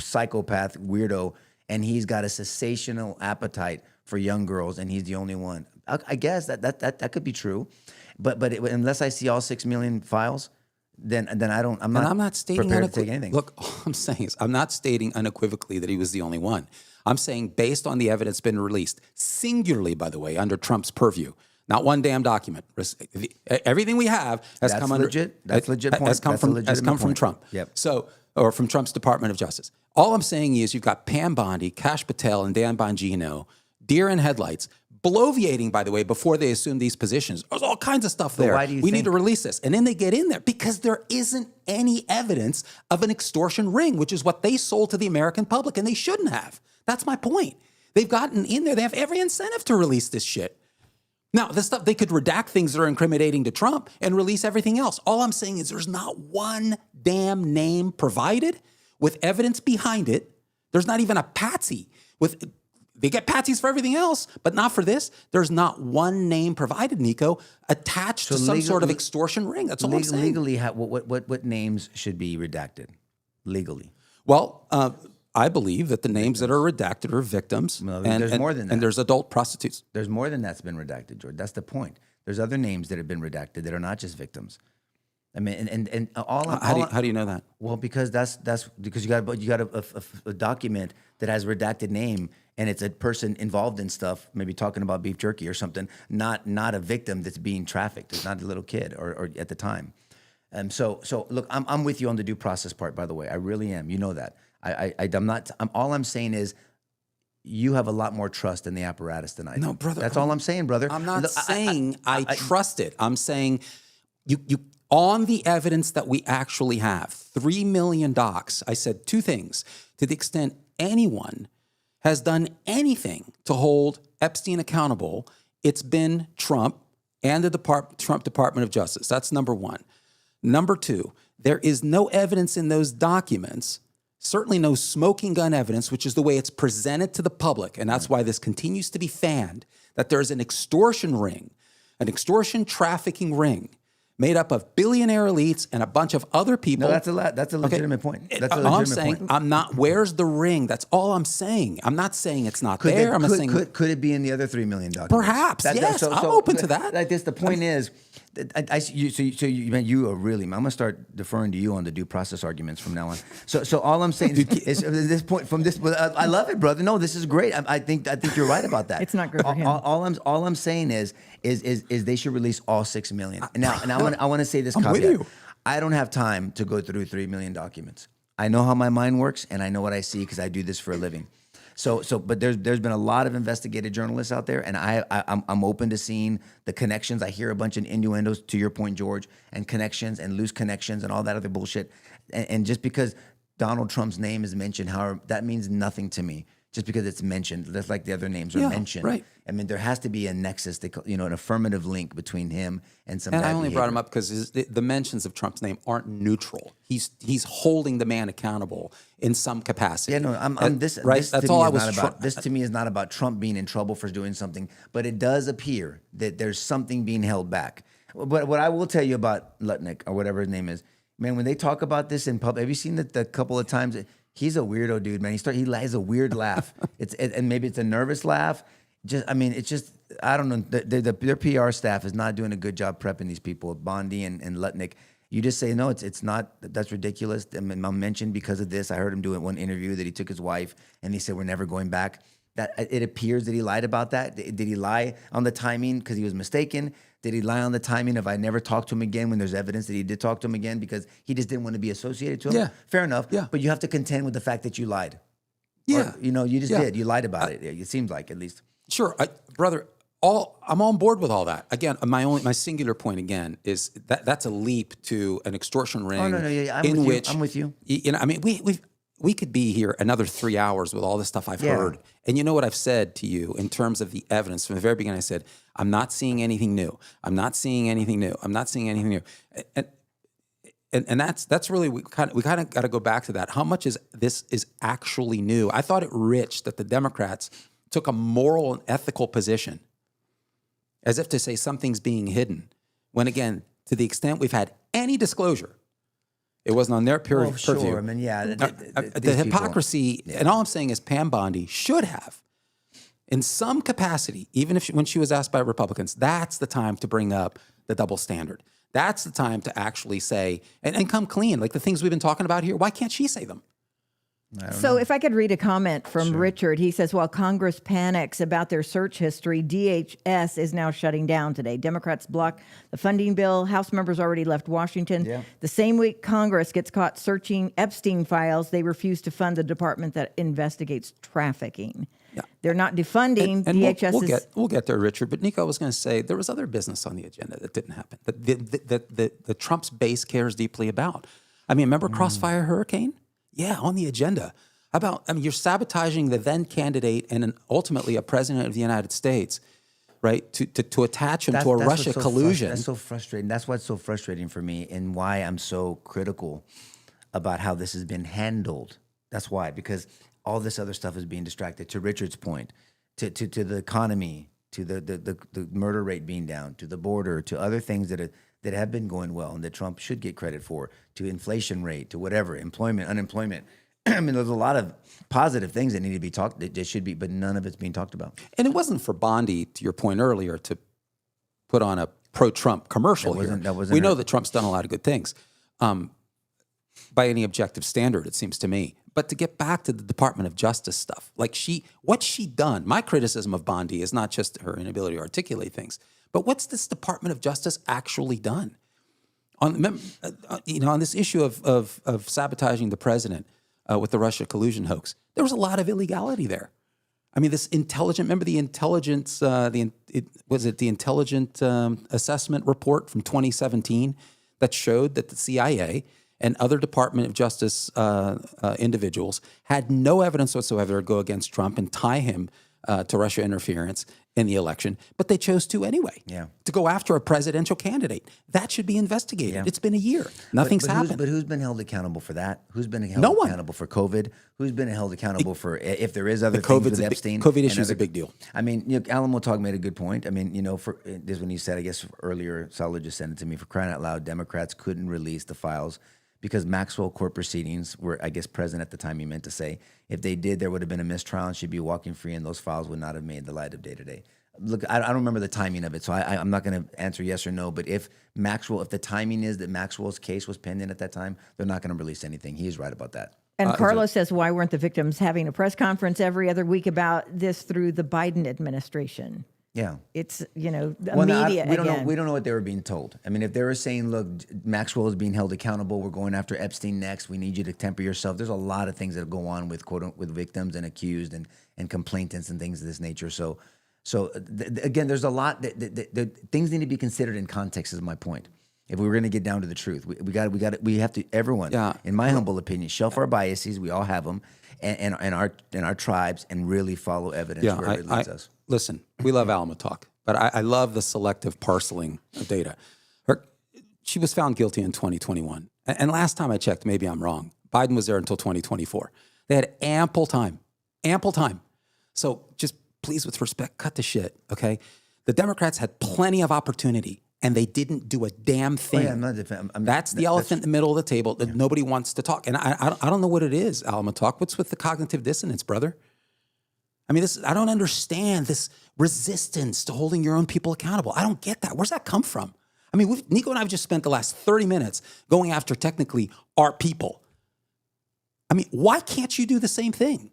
psychopath weirdo, and he's got a sensational appetite for young girls, and he's the only one. I guess that could be true, but unless I see all 6 million files, then I'm not stating prepared to take anything. Look, all I'm saying is I'm not stating unequivocally that he was the only one. I'm saying based on the evidence been released, singularly, by the way, under Trump's purview, not one damn document. Everything we have has come under legit. That's legit point. Has come from Trump. Yep. So, or from Trump's Department of Justice. All I'm saying is you've got Pam Bondi, Kash Patel, and Dan Bongino, deer in headlights, bloviating, by the way, before they assumed these positions. There's all kinds of stuff there. Why do you we need to release this. And then they get in there because there isn't any evidence of an extortion ring, which is what they sold to the American public, and they shouldn't have. That's my point. They've gotten in there. They have every incentive to release this shit. Now, the stuff, they could redact things that are incriminating to Trump and release everything else. All I'm saying is there's not one damn name provided with evidence behind it. There's not even a patsy with... They get patsies for everything else, but not for this. There's not one name provided, Nico, attached to some sort of extortion ring. That's all I'm saying. Legally, what names should be redacted? Legally. Well, I believe that the names that are redacted are victims. No, there's more than that. And there's adult prostitutes. There's more than that's been redacted, George. That's the point. There's other names that have been redacted that are not just victims. I mean, and How do you know that? Well, because that's because you got a document that has redacted name, and it's a person involved in stuff, maybe talking about beef jerky or something, not a victim that's being trafficked. It's not a little kid or at the time. So look, I'm with you on the due process part, by the way. I really am. You know that. I'm not. All I'm saying is, you have a lot more trust in the apparatus than I do. No, brother. That's all I'm saying, brother. I'm not saying I trust it. I'm saying you on the evidence that we actually have, 3 million docs, I said two things. To the extent anyone has done anything to hold Epstein accountable, it's been Trump and the Trump Department of Justice. That's number one. Number two, there is no evidence in those documents, certainly no smoking gun evidence, which is the way it's presented to the public, and that's why this continues to be fanned, that there's an extortion ring, an extortion trafficking ring made up of billionaire elites and a bunch of other people. No, that's a legitimate point. That's a legitimate I'm saying, point. I'm not, where's the ring? That's all I'm saying. I'm not saying it's not there. I'm saying, could it be in the other 3 million documents? Perhaps, yes. I'm open to that. Like this, the point is, you are really, I'm going to start deferring to you on the due process arguments from now on. So all I'm saying is, at this point, I love it, brother. No, this is great. I think you're right about that. It's not good for him. All I'm saying is they should release all 6 million. Now I want to say this caveat. With you. I don't have time to go through 3 million documents. I know how my mind works, and I know what I see because I do this for a living. But there's been a lot of investigative journalists out there, and I'm open to seeing the connections. I hear a bunch of innuendos, to your point, George, and connections and loose connections and all that other bullshit. And just because Donald Trump's name is mentioned, however, that means nothing to me. Just because it's mentioned, that's like the other names are mentioned. Right. I mean, there has to be a nexus, an affirmative link between him and some. And bad I only behavior. brought him up because the mentions of Trump's name aren't neutral. He's holding the man accountable in some capacity. Yeah, no, this. Right. This That's to all me I is was. not about. This to me is not about Trump being in trouble for doing something, but it does appear that there's something being held back. But what I will tell you about Lutnick or whatever his name is, man, when they talk about this in public, have you seen that the couple of times? He's a weirdo, dude, man. He has a weird laugh. And maybe it's a nervous laugh. It's just I don't know. Their PR staff is not doing a good job prepping these people, Bondi and Lutnick. You just say no, it's not. That's ridiculous. I mean, I'm mentioned because of this. I heard him do it one interview that he took his wife and he said we're never going back. That it appears that he lied about that. Did he lie on the timing because he was mistaken? Did he lie on the timing of I never talked to him again when there's evidence that he did talk to him again because he just didn't want to be associated to him? Yeah. Fair enough. Yeah. But you have to contend with the fact that you lied. Yeah. Or, you just did. You lied about it. It seems like, at least. Sure, brother. I'm on board with all that. Again, my singular point again is that's a leap to an extortion ring. Oh no, yeah, I'm with you. You know, I mean, we could be here another 3 hours with all the stuff I've heard. And you know what I've said to you in terms of the evidence from the very beginning? I said, I'm not seeing anything new. I'm not seeing anything new. I'm not seeing anything new. And and that's really we kind of got to go back to that. How much is this is actually new? I thought it rich that the Democrats took a moral and ethical position, as if to say something's being hidden. When again, to the extent we've had any disclosure, it wasn't on their purview. Sure. I mean, The hypocrisy, and all I'm saying is Pam Bondi should have, in some capacity, even if when she was asked by Republicans, that's the time to bring up the double standard. That's the time to actually say, and come clean, like the things we've been talking about here. Why can't she say them? So if I could read a comment from Richard, he says, while Congress panics about their search history, DHS is now shutting down today. Democrats block the funding bill. House members already left Washington. Yeah. The same week Congress gets caught searching Epstein files, they refuse to fund the department that investigates trafficking. Yeah. They're not defunding. And DHS we'll get there, Richard. But Nico, I was going to say there was other business on the agenda that didn't happen, that the Trump's base cares deeply about. I mean, remember Crossfire Hurricane? Yeah, on the agenda. You're sabotaging the then candidate and ultimately a president of the United States, right? To attach him to a Russia collusion. That's so frustrating. That's what's so frustrating for me, and why I'm so critical about how this has been handled. That's why, because all this other stuff is being distracted. To Richard's point, to the economy, to the murder rate being down, to the border, to other things that have been going well and that Trump should get credit for, to inflation rate, to whatever, employment, unemployment. I mean, there's a lot of positive things that need to be talked, that should be, but none of it's being talked about. And it wasn't for Bondi, to your point earlier, to put on a pro-Trump commercial here. We know that Trump's done a lot of good things, by any objective standard, it seems to me. But to get back to the Department of Justice stuff, like what's she done? My criticism of Bondi is not just her inability to articulate things, but what's this Department of Justice actually done? On this issue of sabotaging the president with the Russia collusion hoax, there was a lot of illegality there. I mean, this intelligent. Remember the intelligence? The intelligent assessment report from 2017 that showed that the CIA and other Department of Justice individuals had no evidence whatsoever to go against Trump and tie him to Russia interference in the election, but they chose to anyway. Yeah. To go after a presidential candidate. That should be investigated. Yeah. It's been a year. Nothing's happened. But who's been held accountable for that? Who's been held accountable for COVID? Who's been held accountable for if there is other things with Epstein? COVID issue is a big deal. I mean, Alamo Talk made a good point. I mean, for this when he said, I guess earlier, Salah just sent it to me, for crying out loud, Democrats couldn't release the files because Maxwell court proceedings were, I guess, present at the time, he meant to say. If they did, there would have been a mistrial and she'd be walking free, and those files would not have made the light of day today. Look, I don't remember the timing of it, so I'm not going to answer yes or no, but if the timing is that Maxwell's case was pending at that time, they're not going to release anything. He's right about that. And Carlos says, why weren't the victims having a press conference every other week about this through the Biden administration? Yeah. It's, the media again. We don't know what they were being told. I mean, if they were saying, look, Maxwell is being held accountable, we're going after Epstein next, we need you to temper yourself. There's a lot of things that go on with with victims and accused and complainants and things of this nature. So again, there's a lot that things need to be considered in context, is my point. If we were going to get down to the truth, we have to, everyone, in my humble opinion, shelf our biases. We all have them, and our tribes, and really follow evidence wherever it leads us. Listen, we love Alamo Talk, but I love the selective parceling of data. She was found guilty in 2021. And last time I checked, maybe I'm wrong, Biden was there until 2024. They had ample time. So just please, with respect, cut the shit, okay? The Democrats had plenty of opportunity, and they didn't do a damn thing. That's the elephant in the middle of the table that nobody wants to talk. And I don't know what it is, Alamo Talk. What's with the cognitive dissonance, brother? I mean, I don't understand this resistance to holding your own people accountable. I don't get that. Where's that come from? I mean, Nico and I have just spent the last 30 minutes going after technically our people. I mean, why can't you do the same thing?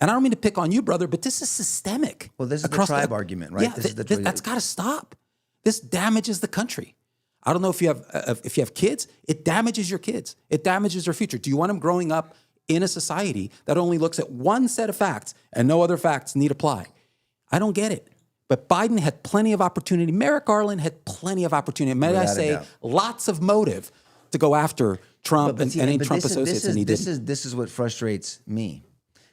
And I don't mean to pick on you, brother, but this is systemic. Well, this is the tribe argument, right? Yeah, that's got to stop. This damages the country. I don't know if you have kids. It damages your kids. It damages their future. Do you want them growing up in a society that only looks at one set of facts and no other facts need apply? I don't get it. But Biden had plenty of opportunity. Merrick Garland had plenty of opportunity. May I say, lots of motive to go after Trump and any Trump associates, and he didn't. This is what frustrates me.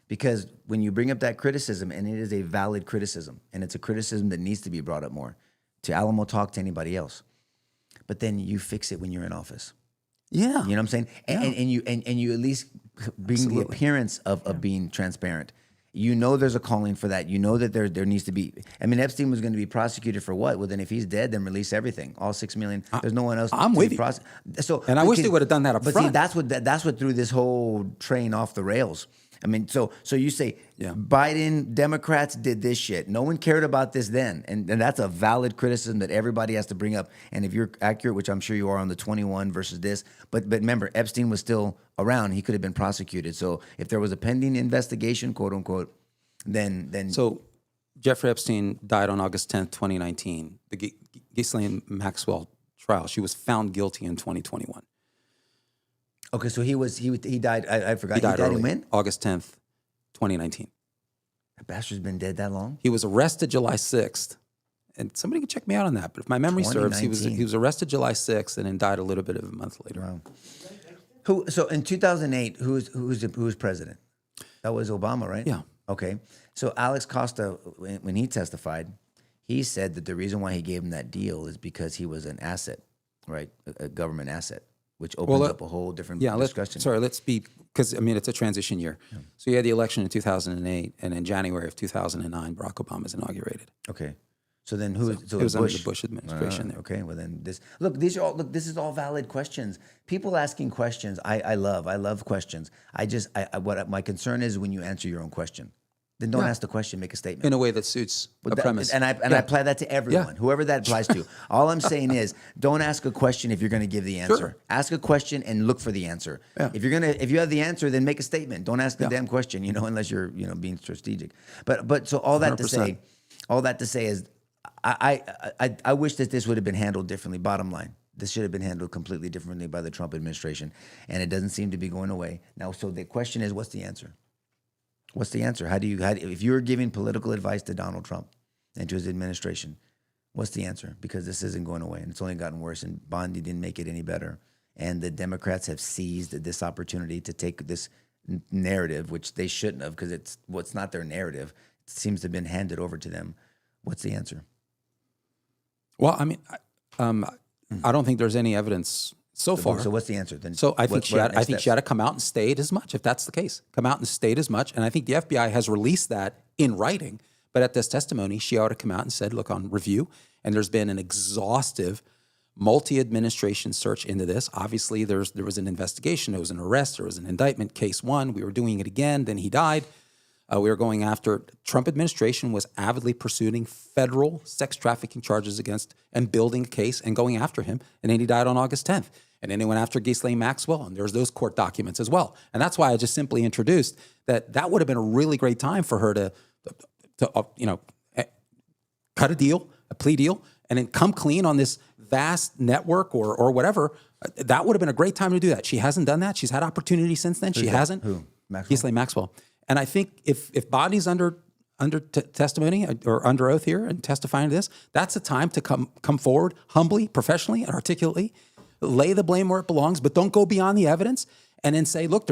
Because when you bring up that criticism, and it is a valid criticism, and it's a criticism that needs to be brought up more, to Alamo Talk, to anybody else, but then you fix it when you're in office. Yeah. You know what I'm saying? And you at least bring the appearance of being transparent. You know there's a calling for that. You know that there needs to be. I mean, Epstein was going to be prosecuted for what? Well, then if he's dead, then release everything, all 6 million. There's no one else. I'm with you. So, and I wish they would have done that up but front. See, that's what threw this whole train off the rails. I mean, so you say Biden, Democrats did this shit. No one cared about this then. And that's a valid criticism that everybody has to bring up. And if you're accurate, which I'm sure you are on the 21 versus this, but remember, Epstein was still around. He could have been prosecuted. So if there was a pending investigation, quote unquote, then. So Jeffrey Epstein died on August 10th, 2019. The Ghislaine Maxwell trial, she was found guilty in 2021. Okay, so he died. I forgot. He died early. In when? August 10th, 2019. That bastard's been dead that long? He was arrested July 6th. And somebody can check me out on that. But if my memory serves, he was arrested July 6th and then died a little bit of a month later. Wow. So in 2008, who was president? That was Obama, right? Yeah. Okay. So Alex Costa, when he testified, he said that the reason why he gave him that deal is because he was an asset, right? A government asset. Which opens up a whole different discussion. Let's be, because I mean, it's a transition year. Yeah. So you had the election in 2008, and in January of 2009, Barack Obama is inaugurated. Okay. So then who? So it was under the Bush administration. There. Okay. Well, then this this is all valid questions. People asking questions, I love questions. What my concern is when you answer your own question. Then don't ask the question, make a statement. In a way that suits a premise. And I apply that to everyone, whoever that applies to. All I'm saying is don't ask a question if you're going to give the answer. Sure. Ask a question and look for the answer. Yeah. If you have the answer, then make a statement. Don't ask the damn question, unless you're being strategic. But so all that 100%. to say is I wish that this would have been handled differently. Bottom line. This should have been handled completely differently by the Trump administration. And it doesn't seem to be going away. Now, so the question is, what's the answer? What's the answer? If you're giving political advice to Donald Trump and to his administration, what's the answer? Because this isn't going away, and it's only gotten worse, and Bondi didn't make it any better. And the Democrats have seized this opportunity to take this narrative, which they shouldn't have, because it's not their narrative. It seems to have been handed over to them. What's the answer? Well, I mean, I don't think there's any evidence so far. So what's the answer then? So I think she had to come out and state as much, if that's the case. Come out and state as much. And I think the FBI has released that in writing. But at this testimony, she ought to come out and said, look, on review, and there's been an exhaustive multi-administration search into this. Obviously, there was an investigation. There was an arrest. There was an indictment. Case 1. We were doing it again. Then he died. We were going after. Trump administration was avidly pursuing federal sex trafficking charges against and building a case and going after him. And then he died on August 10th. And then they went after Ghislaine Maxwell, and there's those court documents as well. And that's why I just simply introduced that would have been a really great time for her to cut a deal, a plea deal, and then come clean on this vast network or whatever. That would have been a great time to do that. She hasn't done that. She's had opportunity since then. She hasn't. Who? Maxwell? Ghislaine Maxwell. And I think if Bondi's under testimony or under oath here and testifying to this, that's a time to come forward humbly, professionally, and articulately, lay the blame where it belongs, but don't go beyond the evidence, and then say, look,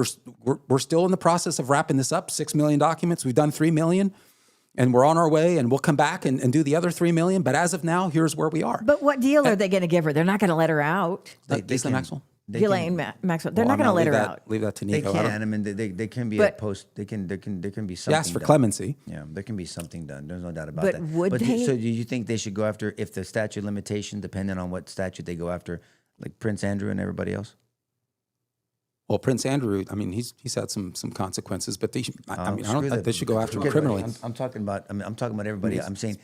we're still in the process of wrapping this up. 6 million documents. We've done 3 million, and we're on our way, and we'll come back and do the other 3 million. But as of now, here's where we are. But what deal are they going to give her? They're not going to let her out. Ghislaine Maxwell? Ghislaine Maxwell. They're not going to let her out. Leave that to Nico. They can. I mean, they can be a post. There can be something. Ask for clemency. Yeah, there can be something done. There's no doubt about that. But they? So do you think they should go after, if the statute of limitation, depending on what statute they go after, like Prince Andrew and everybody else? Well, Prince Andrew, I mean, he's had some consequences, but I don't think they should go after him criminally. I'm talking about everybody. I'm saying,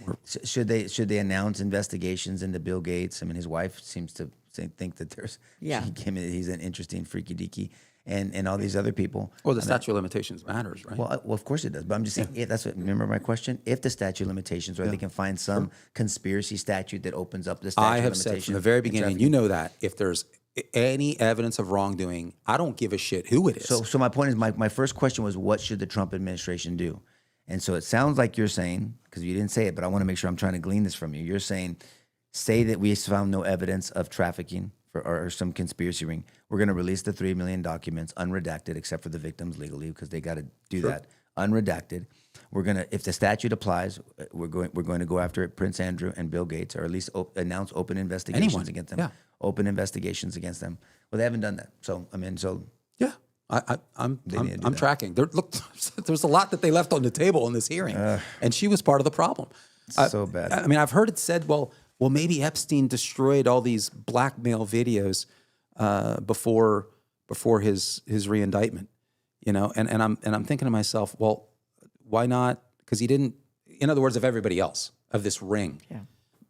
should they announce investigations into Bill Gates? I mean, his wife seems to think that he's an interesting freaky deaky, and all these other people. Well, the statute of limitations matters, right? Well, of course it does. But I'm just saying, remember my question? If the statute of limitations, or they can find some conspiracy statute that opens up the statute of limitations. I have said from the very beginning, you know that if there's any evidence of wrongdoing, I don't give a shit who it is. So my point is, my first question was, what should the Trump administration do? And so it sounds like you're saying, because you didn't say it, but I want to make sure I'm trying to glean this from you. You're saying, say that we found no evidence of trafficking or some conspiracy ring. We're going to release the 3 million documents unredacted, except for the victims legally, because they got to do that unredacted. We're gonna, if the statute applies, we're going to go after Prince Andrew and Bill Gates, or at least announce open investigations against them. Yeah. Open investigations against them. Well, they haven't done that. So yeah. I'm tracking. There's a lot that they left on the table in this hearing, and she was part of the problem. So bad. I mean, I've heard it said, well, maybe Epstein destroyed all these blackmail videos before his reindictment, and I'm thinking to myself, well, why not? Because he didn't. In other words, of everybody else of this ring. Yeah.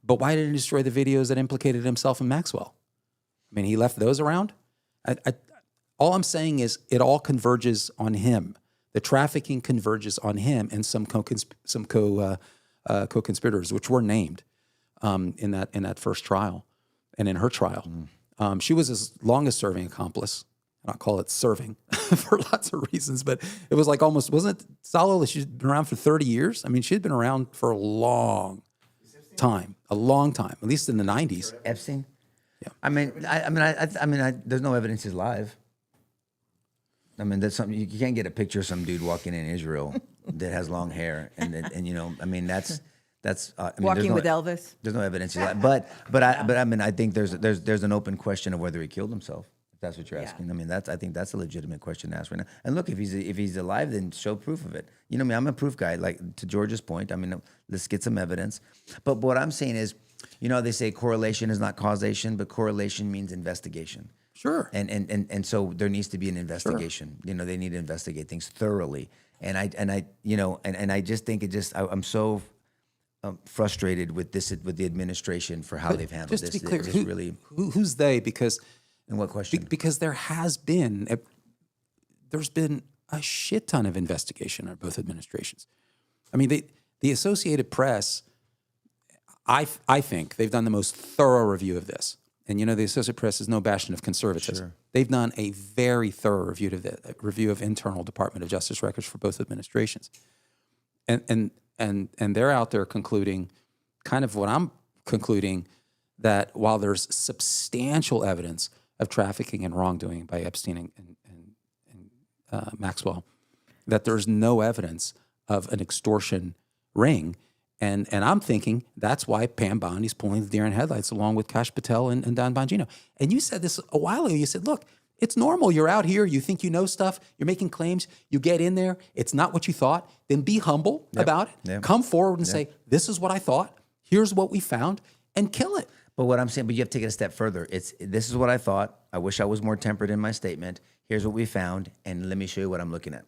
But why didn't he destroy the videos that implicated himself and Maxwell? I mean, he left those around. All I'm saying is it all converges on him. The trafficking converges on him and some co-conspirators, which were named in that first trial and in her trial. She was his longest serving accomplice. I'll call it serving for lots of reasons, but it was like almost, wasn't it solid? She's been around for 30 years. I mean, she'd been around for a long time, at least in the 90s. Epstein? Yeah. I mean, there's no evidence he's live. I mean, that's something you can't get a picture of some dude walking in Israel that has long hair, and I mean, that's Walking with Elvis. There's no evidence he's live, but I mean, I think there's an open question of whether he killed himself. If that's what you're asking. I mean, I think that's a legitimate question to ask right now. And look, if he's alive, then show proof of it. You know me, I'm a proof guy. Like to George's point, I mean, let's get some evidence. But what I'm saying is, they say correlation is not causation, but correlation means investigation. Sure. And so there needs to be an investigation. Sure. They need to investigate things thoroughly. And I just think I'm so frustrated with the administration for how they've handled just this. Just to be clear, who's they? Because in what question? Because there's been a shit ton of investigation on both administrations. I mean, the Associated Press, I think they've done the most thorough review of this. And the Associated Press is no bastion of conservatism. Sure. They've done a very thorough review of internal Department of Justice records for both administrations, and they're out there concluding, kind of what I'm concluding, that while there's substantial evidence of trafficking and wrongdoing by Epstein and Maxwell, that there's no evidence of an extortion ring. And I'm thinking that's why Pam Bondi's pulling the deer in headlights along with Kash Patel and Don Bongino. And you said this a while ago. You said, look, it's normal. You're out here. You think you know stuff. You're making claims. You get in there. It's not what you thought. Then be humble about it. Yep. Come forward and say, this is what I thought. Here's what we found, and kill it. But what I'm saying, you have to take it a step further. This is what I thought. I wish I was more tempered in my statement. Here's what we found, and let me show you what I'm looking at.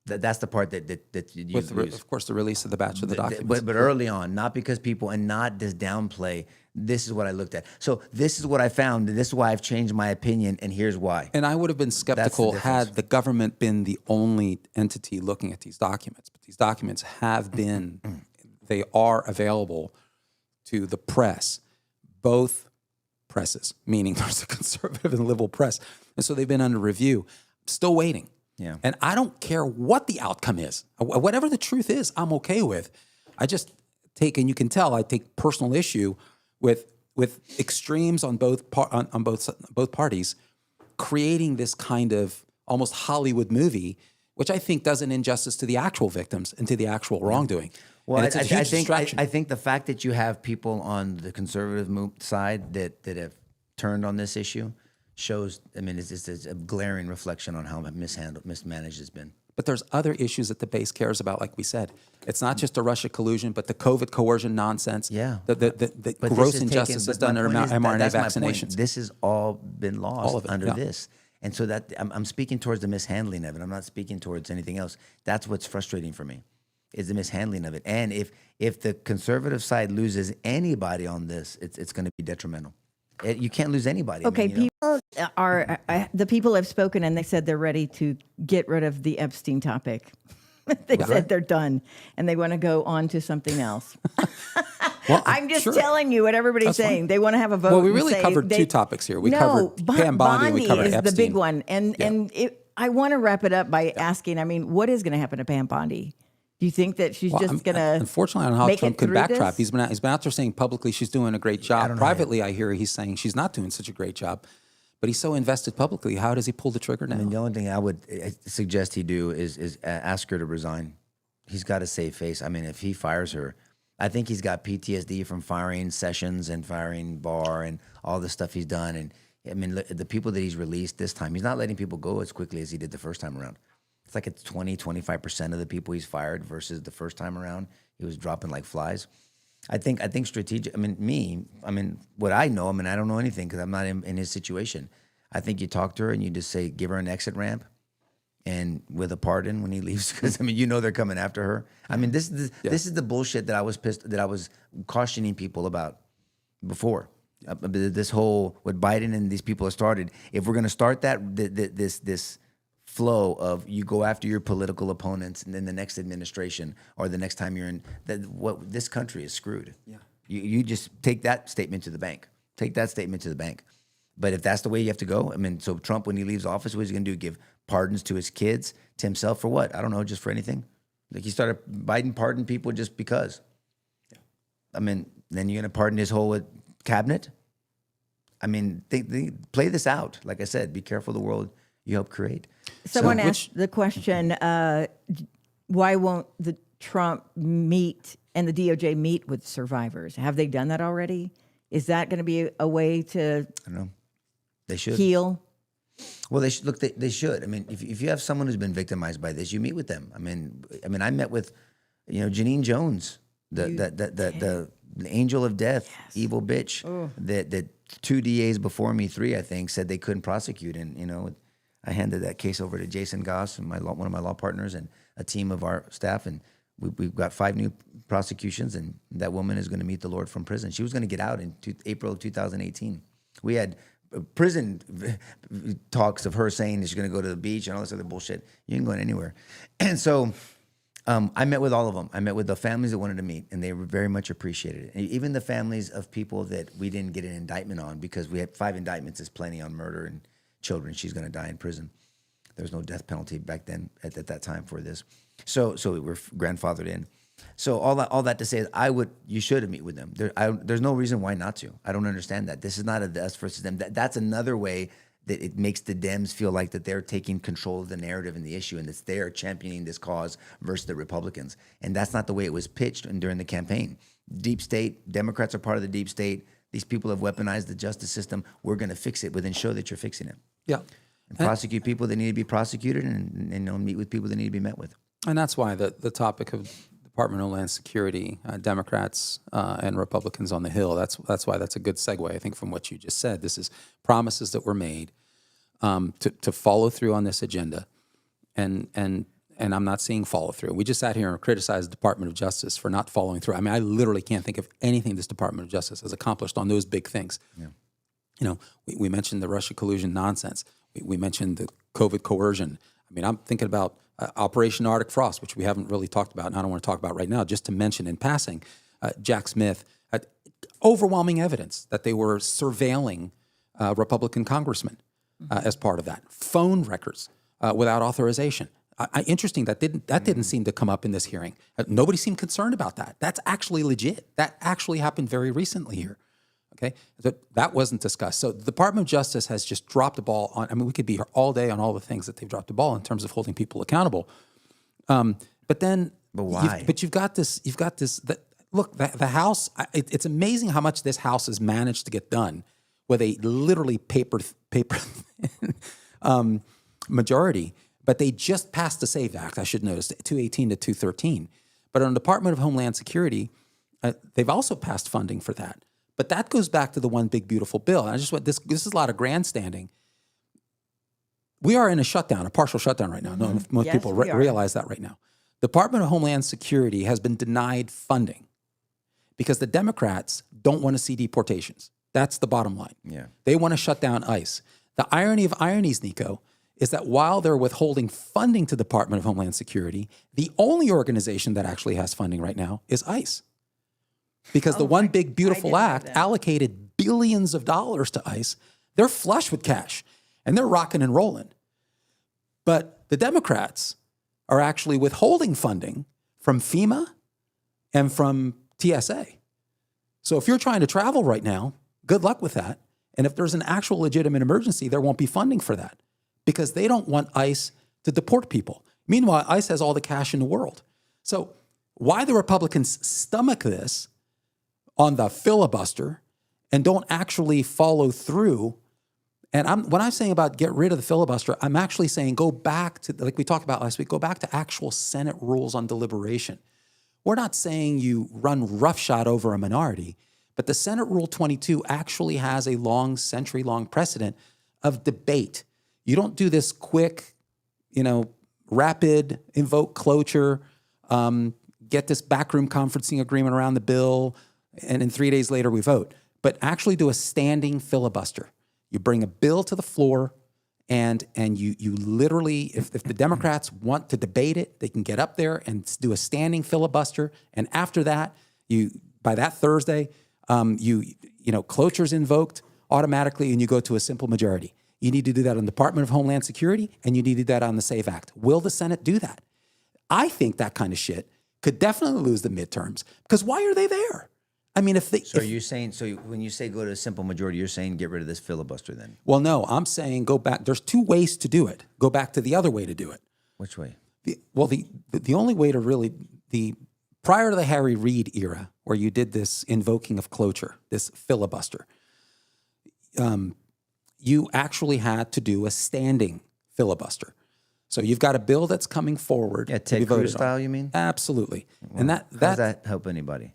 That's the part that you lose. Of course, the release of the batch of the documents. But early on, not because people, and not this downplay, this is what I looked at. So this is what I found, and this is why I've changed my opinion, and here's why. And I would have been skeptical had the government been the only entity looking at these documents. But these documents have been, they are available to the press, both presses, meaning there's a conservative and liberal press. And so they've been under review. Still waiting. Yeah. And I don't care what the outcome is. Whatever the truth is, I'm okay with. I just take, and you can tell, I take personal issue with extremes on both parties, creating this kind of almost Hollywood movie, which I think does an injustice to the actual victims and to the actual wrongdoing. Well, and it's a huge distraction. I think the fact that you have people on the conservative side that have turned on this issue shows, I mean, it's a glaring reflection on how mismanaged it's been. But there's other issues that the base cares about, like we said. It's not just the Russia collusion, but the COVID coercion nonsense. Yeah. The gross injustices done under mRNA vaccinations. This has all been lost under this. And so that I'm speaking towards the mishandling of it. I'm not speaking towards anything else. That's what's frustrating for me, is the mishandling of it. And if the conservative side loses anybody on this, it's going to be detrimental. You can't lose anybody. Okay, people the people have spoken, and they said they're ready to get rid of the Epstein topic. They said they're done, and they want to go on to something else. Well, I'm just telling you what everybody's saying. Fine. They want to have a vote. Well, we really covered two topics here. We covered Pam Bondi, and we covered Epstein. Is the big one, and I want to wrap it up by asking. I mean, what is going to happen to Pam Bondi? Do you think that she's just going to? Unfortunately, I don't know how Trump could backtrap. He's been out there saying publicly she's doing a great job. Privately, I hear he's saying she's not doing such a great job, but he's so invested publicly. How does he pull the trigger now? I mean, the only thing I would suggest he do is ask her to resign. He's got to save face. I mean, if he fires her, I think he's got PTSD from firing Sessions and firing Barr and all the stuff he's done. And I mean, the people that he's released this time, he's not letting people go as quickly as he did the first time around. It's like it's 25% of the people he's fired versus the first time around. He was dropping like flies. I think strategic. I mean, what I know, I don't know anything because I'm not in his situation. I think you talk to her and you just say, give her an exit ramp, and with a pardon when he leaves, because they're coming after her. I mean, this is the bullshit that I was cautioning people about before. This whole what Biden and these people have started. If we're going to start this flow of you go after your political opponents, and then the next administration or the next time you're in, what this country is screwed. Yeah. You just take that statement to the bank. Take that statement to the bank. But if that's the way you have to go, so Trump, when he leaves office, what is he going to do? Give pardons to his kids, to himself, for what? I don't know, just for anything. Like Biden pardoned people just because. Yeah. Then you're going to pardon his whole cabinet? They play this out. Like I said, be careful of the world you help create. Someone asked the question, why won't the Trump meet and the DOJ meet with survivors? Have they done that already? Is that going to be a way to I don't know. They should heal? Well, they should. Look, they should. If you have someone who's been victimized by this, you meet with them. I met with, Janine Jones, the angel of death, yes. Evil bitch. Oh. That 2 DAs before me, 3 I think, said they couldn't prosecute, and I handed that case over to Jason Goss, and one of my law partners, and a team of our staff, and we've got 5 new prosecutions, and that woman is going to meet the Lord from prison. She was going to get out in April of 2018. We had prison talks of her saying that she's going to go to the beach and all this other bullshit. You ain't going anywhere. And so I met with all of them. I met with the families that wanted to meet, and they were very much appreciated it. And even the families of people that we didn't get an indictment on, because we had 5 indictments is plenty on murder and children. She's going to die in prison. There was no death penalty back then at that time for this. So we were grandfathered in. So all that to say is you should meet with them. There's no reason why not to. I don't understand that. This is not a us versus them. That's another way that it makes the Dems feel like that they're taking control of the narrative and the issue, and that they're championing this cause versus the Republicans. And that's not the way it was pitched during the campaign. Deep state, Democrats are part of the deep state. These people have weaponized the justice system. We're going to fix it, but then show that you're fixing it. Yeah. And prosecute people that need to be prosecuted, and meet with people that need to be met with. And that's why the topic of Department of Homeland Security, Democrats and Republicans on the Hill, that's why that's a good segue, I think, from what you just said. This is promises that were made to follow through on this agenda, and I'm not seeing follow through. We just sat here and criticized the Department of Justice for not following through. I literally can't think of anything this Department of Justice has accomplished on those big things. Yeah. We mentioned the Russia collusion nonsense. We mentioned the COVID coercion. I'm thinking about Operation Arctic Frost, which we haven't really talked about, and I don't want to talk about right now, just to mention in passing, Jack Smith, overwhelming evidence that they were surveilling Republican congressmen as part of that. Phone records without authorization. Interesting, that didn't seem to come up in this hearing. Nobody seemed concerned about that. That's actually legit. That actually happened very recently here. Okay, that wasn't discussed. So the Department of Justice has just dropped the ball on. We could be here all day on all the things that they've dropped the ball in terms of holding people accountable. But why? You've got this. Look, the House. It's amazing how much this House has managed to get done with a literally paper majority. But they just passed the SAVE Act. I should notice 218 to 213. But on the Department of Homeland Security, they've also passed funding for that. But that goes back to the one big beautiful bill. And I just went, this is a lot of grandstanding. We are in a partial shutdown right now. Mm-hmm. Most people realize that right now. The Department of Homeland Security has been denied funding because the Democrats don't want to see deportations. That's the bottom line. Yeah. They want to shut down ICE. The irony of ironies, Nico, is that while they're withholding funding to the Department of Homeland Security, the only organization that actually has funding right now is ICE. Because the one big beautiful act allocated billions of dollars to ICE. They're flush with cash and they're rocking and rolling. But the Democrats are actually withholding funding from FEMA and from TSA. So if you're trying to travel right now, good luck with that. And if there's an actual legitimate emergency, there won't be funding for that because they don't want ICE to deport people. Meanwhile, ICE has all the cash in the world. So why the Republicans stomach this on the filibuster and don't actually follow through. And when I'm saying about get rid of the filibuster, I'm actually saying go back to, like we talked about last week, go back to actual Senate rules on deliberation. We're not saying you run roughshod over a minority, but the Senate Rule 22 actually has a century-long precedent of debate. You don't do this quick, rapid, invoke cloture, get this backroom conferencing agreement around the bill, and then 3 days later we vote. But actually do a standing filibuster. You bring a bill to the floor, and you literally, if the Democrats want to debate it, they can get up there and do a standing filibuster. And after that, by that Thursday, cloture's invoked automatically, and you go to a simple majority. You need to do that on the Department of Homeland Security, and you need to do that on the SAFE Act. Will the Senate do that? I think that kind of shit could definitely lose the midterms, because why are they there? I mean, So when you say go to a simple majority, you're saying get rid of this filibuster then? Well, no, I'm saying go back. There's two ways to do it. Go back to the other way to do it. Which way? The only way to really, prior to the Harry Reid era, where you did this invoking of cloture, this filibuster, you actually had to do a standing filibuster. So you've got a bill that's coming forward. Yeah, Ted Cruz style, you mean? Absolutely. Well, and how does that help anybody?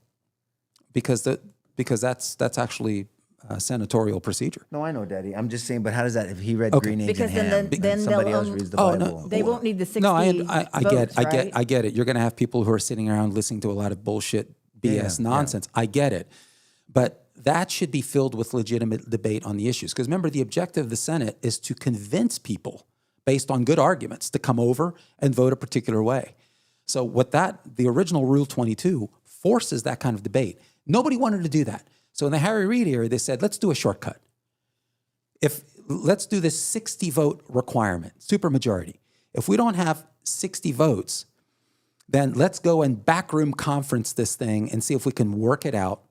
Because that's actually a senatorial procedure. No, I know, Daddy. I'm just saying, but how does that, if he read green eggs because and ham, then somebody else reads the Bible? They won't need the 60 No, I votes, I get it. You're going to have people who are sitting around listening to a lot of bullshit, BS nonsense. Yeah. I get it. But that should be filled with legitimate debate on the issues. Because remember, the objective of the Senate is to convince people based on good arguments to come over and vote a particular way. So the original Rule 22 forces that kind of debate. Nobody wanted to do that. So in the Harry Reid era, they said, let's do a shortcut. Let's do this 60 vote requirement, supermajority. If we don't have 60 votes, then let's go and backroom conference this thing and see if we can work it out.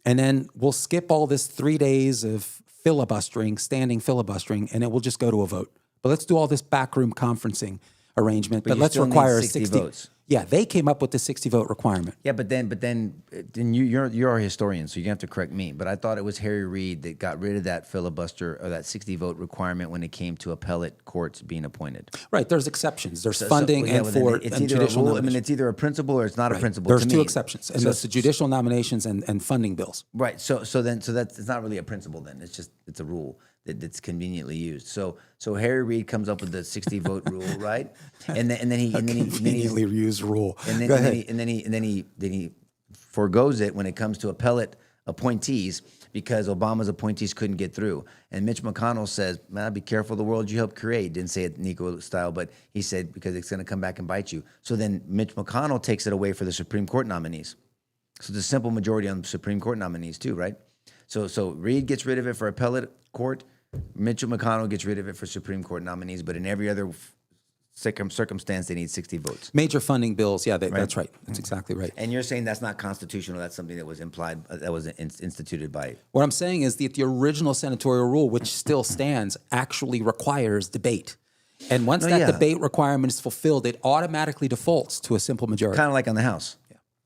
And then we'll skip all this 3 days of filibustering, standing filibustering, and then we'll just go to a vote. But let's do all this backroom conferencing arrangement. But let's require 60 votes. Yeah, they came up with the 60 vote requirement. Yeah, but then you're a historian, so you're gonna have to correct me. But I thought it was Harry Reid that got rid of that filibuster or that 60 vote requirement when it came to appellate courts being appointed. Right. There's exceptions. There's funding and judicial nominations. I mean, it's either a principle or it's not a principle. There's two exceptions, and that's the judicial nominations and funding bills. Right. So that's it's not really a principle then. It's a rule that's conveniently used. So Harry Reid comes up with the 60 vote rule, right? And then he conveniently used rule. And then he forgoes it when it comes to appellate appointees because Obama's appointees couldn't get through. And Mitch McConnell says, "Man, be careful the world you helped create." Didn't say it Nico style, but he said because it's going to come back and bite you. So then Mitch McConnell takes it away for the Supreme Court nominees. So there's a simple majority on Supreme Court nominees too, right? So Reid gets rid of it for appellate court. Mitchell McConnell gets rid of it for Supreme Court nominees, but in every other circumstance, they need 60 votes. Major funding bills, yeah, that's right. That's exactly right. And you're saying that's not constitutional. That's something that was implied, that was instituted by. What I'm saying is that the original senatorial rule, which still stands, actually requires debate. And once debate requirement is fulfilled, it automatically defaults to a simple majority. Kind of like on the House.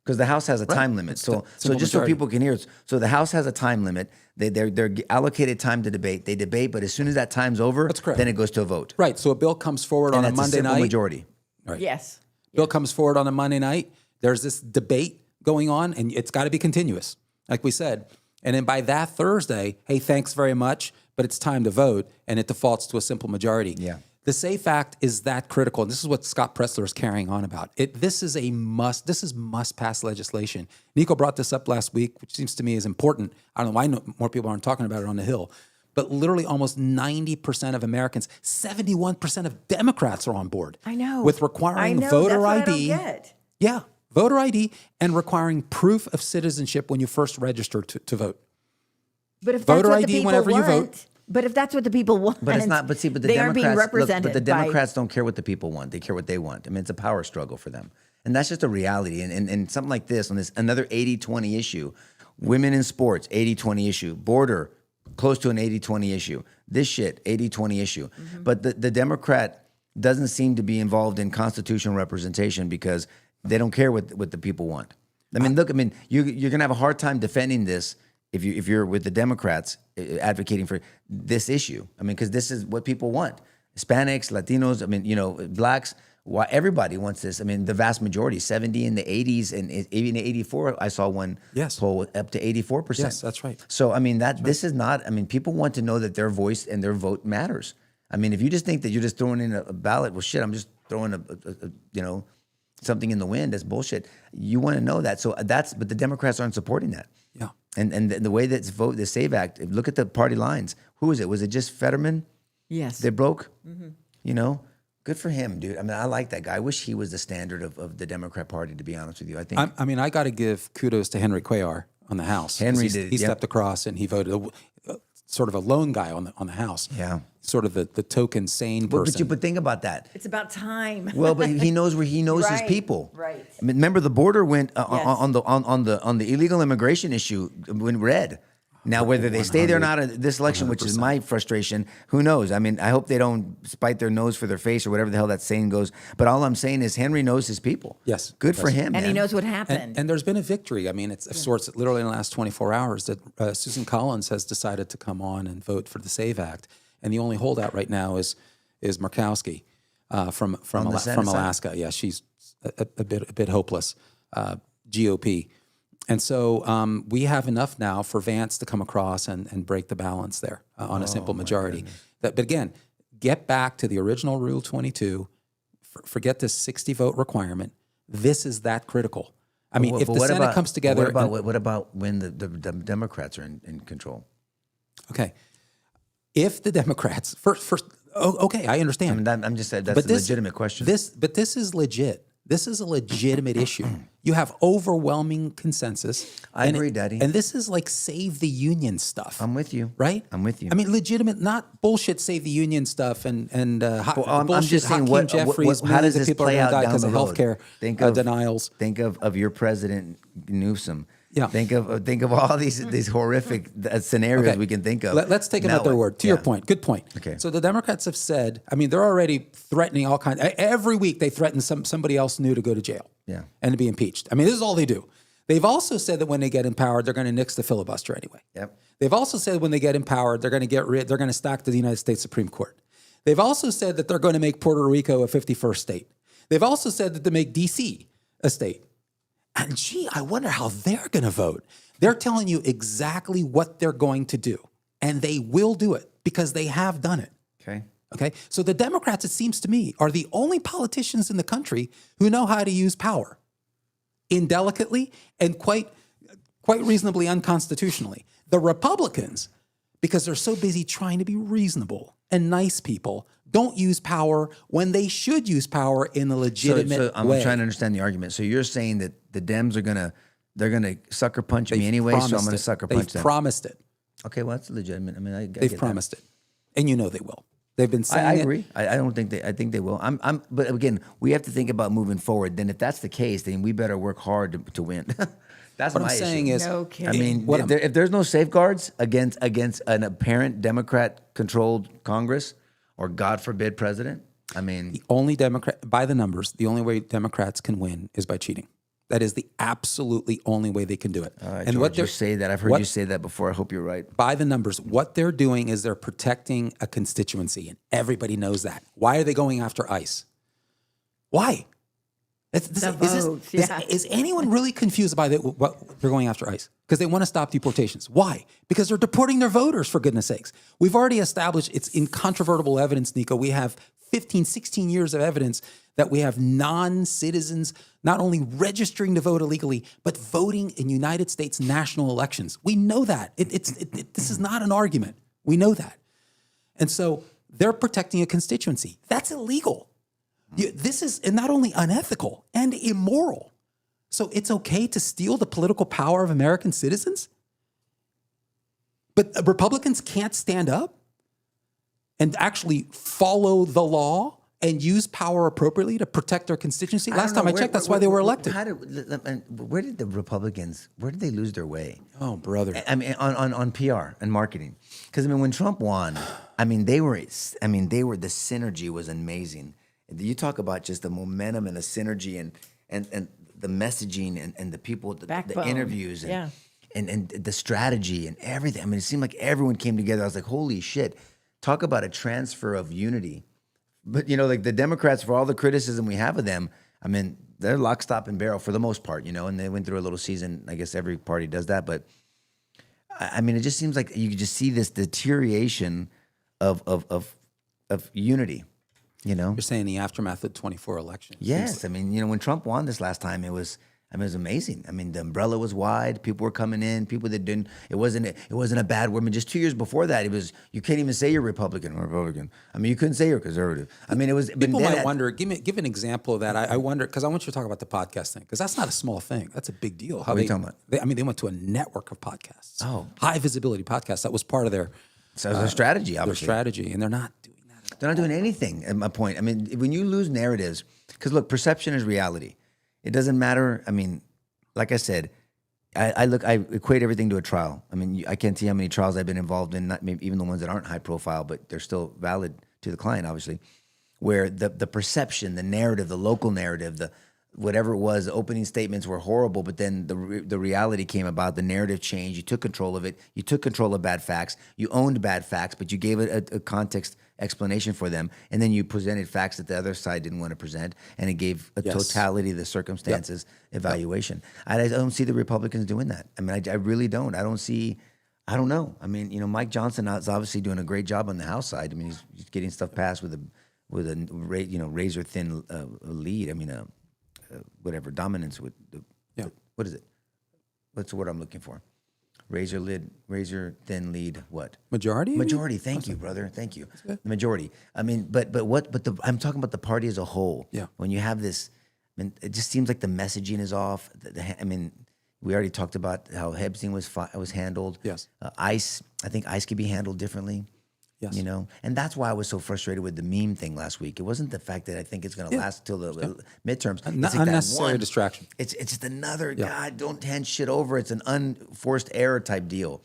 Because the House has a time limit. So just so people can hear, so the House has a time limit. They're allocated time to debate. They debate, but as soon as that time's over, then it goes to a vote. Right. So a bill comes forward on a Monday night. Majority. Right. Yes. Bill comes forward on a Monday night. There's this debate going on, and it's got to be continuous, like we said. And then by that Thursday, hey, thanks very much, but it's time to vote, and it defaults to a simple majority. Yeah. The SAFE Act is that critical, and this is what Scott Presler is carrying on about. This is must-pass legislation. Nico brought this up last week, which seems to me is important. I don't know why more people aren't talking about it on the Hill. But literally almost 90% of Americans, 71% of Democrats are on board. I know. With requiring voter ID. That's what I don't get. Yeah, voter ID and requiring proof of citizenship when you first register to vote. But if voter that's what ID the people whenever want, you vote. But if that's what the people want, but it's not. But see, but the they Democrats, aren't being represented. but the Democrats don't care what the people want. They care what they want. I mean, it's a power struggle for them, and that's just a reality. And something like this, on this another 80-20 issue, women in sports, 80-20 issue, border, close to an 80-20 issue. This shit, 80-20 issue. But the Democrat doesn't seem to be involved in constitutional representation because they don't care what the people want. I mean, look, you're going to have a hard time defending this if you're with the Democrats advocating for this issue. I mean, because this is what people want. Hispanics, Latinos, blacks, why everybody wants this. I mean, the vast majority, 70 in the 80s and even 84, I saw one poll up to 84%. Yes, that's right. So, this is not, people want to know that their voice and their vote matters. I mean, if you just think that you're just throwing in a ballot, well, shit, I'm just throwing something in the wind, that's bullshit. You want to know that. So but the Democrats aren't supporting that. Yeah. And the way that's the SAVE Act, look at the party lines. Who is it? Was it just Fetterman? Yes. They broke? Good for him, dude. I like that guy. I wish he was the standard of the Democrat Party, to be honest with you. I think. I got to give kudos to Henry Cuellar on the House. He stepped across and he voted sort of a lone guy on the House. Yeah. Sort of the token sane person. But think about that. It's about time. Well, but he knows his people. Right. Remember, the border went on the illegal immigration issue went red. Now, whether they stay there or not in this election, 100%. Which is my frustration, who knows? I hope they don't spite their nose for their face or whatever the hell that saying goes. But all I'm saying is Henry knows his people. Yes. Good for him, and man. he knows what happened. And there's been a victory. It's of sorts, literally in the last 24 hours, that Susan Collins has decided to come on and vote for the SAVE Act. And the only holdout right now is Murkowski from Alaska. Yeah, she's a bit hopeless. GOP. And so we have enough now for Vance to come across and break the balance there on a simple majority. But again, get back to the original Rule 22. Forget this 60 vote requirement. This is that critical. If the Senate comes together. What about when the Democrats are in control? Okay. If the Democrats first, okay, I understand. I'm just saying that's a legitimate question. But this is legit. This is a legitimate issue. You have overwhelming consensus. I agree, Daddy. And this is like Save the Union stuff. I'm with you. Right? I'm with you. Legitimate, not bullshit Save the Union stuff and bullshit I'm just saying, how does this play out down the road? Healthcare denials. Think of your president, Newsom. Yeah. Think of all these horrific scenarios we can think of. Let's take them at their word. To your point, good point. Okay. So the Democrats have said, they're already threatening all kinds. Every week they threaten somebody else new to go to jail. Yeah. And to be impeached. This is all they do. They've also said that when they get empowered, they're going to nix the filibuster anyway. Yep. They've also said when they get empowered, they're going to stack the United States Supreme Court. They've also said that they're going to make Puerto Rico a 51st state. They've also said that they make D.C. a state. And I wonder how they're going to vote. They're telling you exactly what they're going to do. And they will do it because they have done it. Okay. So the Democrats, it seems to me, are the only politicians in the country who know how to use power indelicately and quite reasonably unconstitutionally. The Republicans, because they're so busy trying to be reasonable and nice people, don't use power when they should use power in a legitimate way. I'm trying to understand the argument. So you're saying that the Dems they're gonna sucker punch me anyway, so I'm gonna sucker punch them. They've promised it. Okay, well that's legitimate. They've promised it, and they will. They've been saying I agree. I don't think I think they will. But again, we have to think about moving forward. Then if that's the case, then we better work hard to win. That's what my I'm saying issue. is, no kidding. If there's no safeguards against an apparent Democrat-controlled Congress, or God forbid, president, the only by the numbers, the only way Democrats can win is by cheating. That is the absolutely only way they can do it. And George, you say that. I've heard you say that before. I hope you're right. By the numbers, what they're doing is they're protecting a constituency, and everybody knows that. Why are they going after ICE? Why? Is anyone really confused by what they're going after ICE? Because they want to stop deportations. Why? Because they're deporting their voters, for goodness sakes. We've already established, it's incontrovertible evidence, Nico. We have 15, 16 years of evidence that we have non-citizens not only registering to vote illegally, but voting in United States national elections. We know that. This is not an argument. We know that. And so they're protecting a constituency. That's illegal. This is not only unethical and immoral. So it's okay to steal the political power of American citizens? But Republicans can't stand up and actually follow the law and use power appropriately to protect their constituency? Last time I checked, that's why they were elected. Where did the Republicans, where did they lose their way? Oh, brother. I mean, on PR and marketing. Because, I mean, when Trump won, the synergy was amazing. You talk about just the momentum and the synergy and the messaging and the people, the interviews and the strategy and everything. I mean, it seemed like everyone came together. I was like, holy shit, talk about a transfer of unity. But, like the Democrats, for all the criticism we have of them, I mean, they're lock, stock, and barrel for the most part, and they went through a little season. I guess every party does that. But, I mean, it just seems like you just see this deterioration of unity. You're saying the aftermath of the 24 election. Yes. I mean, when Trump won this last time, it was amazing. I mean, the umbrella was wide. People were coming in. People that didn't, it wasn't a bad word. I mean, just 2 years before that, you can't even say you're Republican or Republican. I mean, you couldn't say you're conservative. I mean, it was. People might wonder, give an example of that. I wonder, because I want you to talk about the podcast thing, because that's not a small thing. That's a big deal. What are you talking about? They went to a network of podcasts. Oh. High visibility podcasts. That was part of their strategy, obviously. Their strategy, and they're not doing that. They're not doing anything, at my point. I mean, when you lose narratives, because look, perception is reality. It doesn't matter. I mean, like I said, I equate everything to a trial. I mean, I can't see how many trials I've been involved in, not maybe even the ones that aren't high profile, but they're still valid to the client, obviously, where the perception, the narrative, the local narrative, the whatever it was, the opening statements were horrible, but then the reality came about, the narrative changed, you took control of it, you took control of bad facts, you owned bad facts, but you gave it a context explanation for them, and then you presented facts that the other side didn't want to present, and it gave a totality of the circumstances evaluation. I don't see the Republicans doing that. I mean, I really don't. I don't know. I mean, Mike Johnson is obviously doing a great job on the House side. I mean, he's getting stuff passed with a razor thin lead. I mean, whatever dominance with what is it? What's the word I'm looking for? Razor thin lead. What? Majority. Majority. Thank you, brother. Thank you. The majority. I mean, I'm talking about the party as a whole. Yeah. When you have this, I mean, it just seems like the messaging is off. I mean, we already talked about how Epstein was handled. Yes. ICE. I think ICE could be handled differently. Yes. And that's why I was so frustrated with the meme thing last week. It wasn't the fact that I think it's going to last till the midterms. It's unnecessary distraction. It's just another, God, don't hand shit over. It's an unforced error type deal.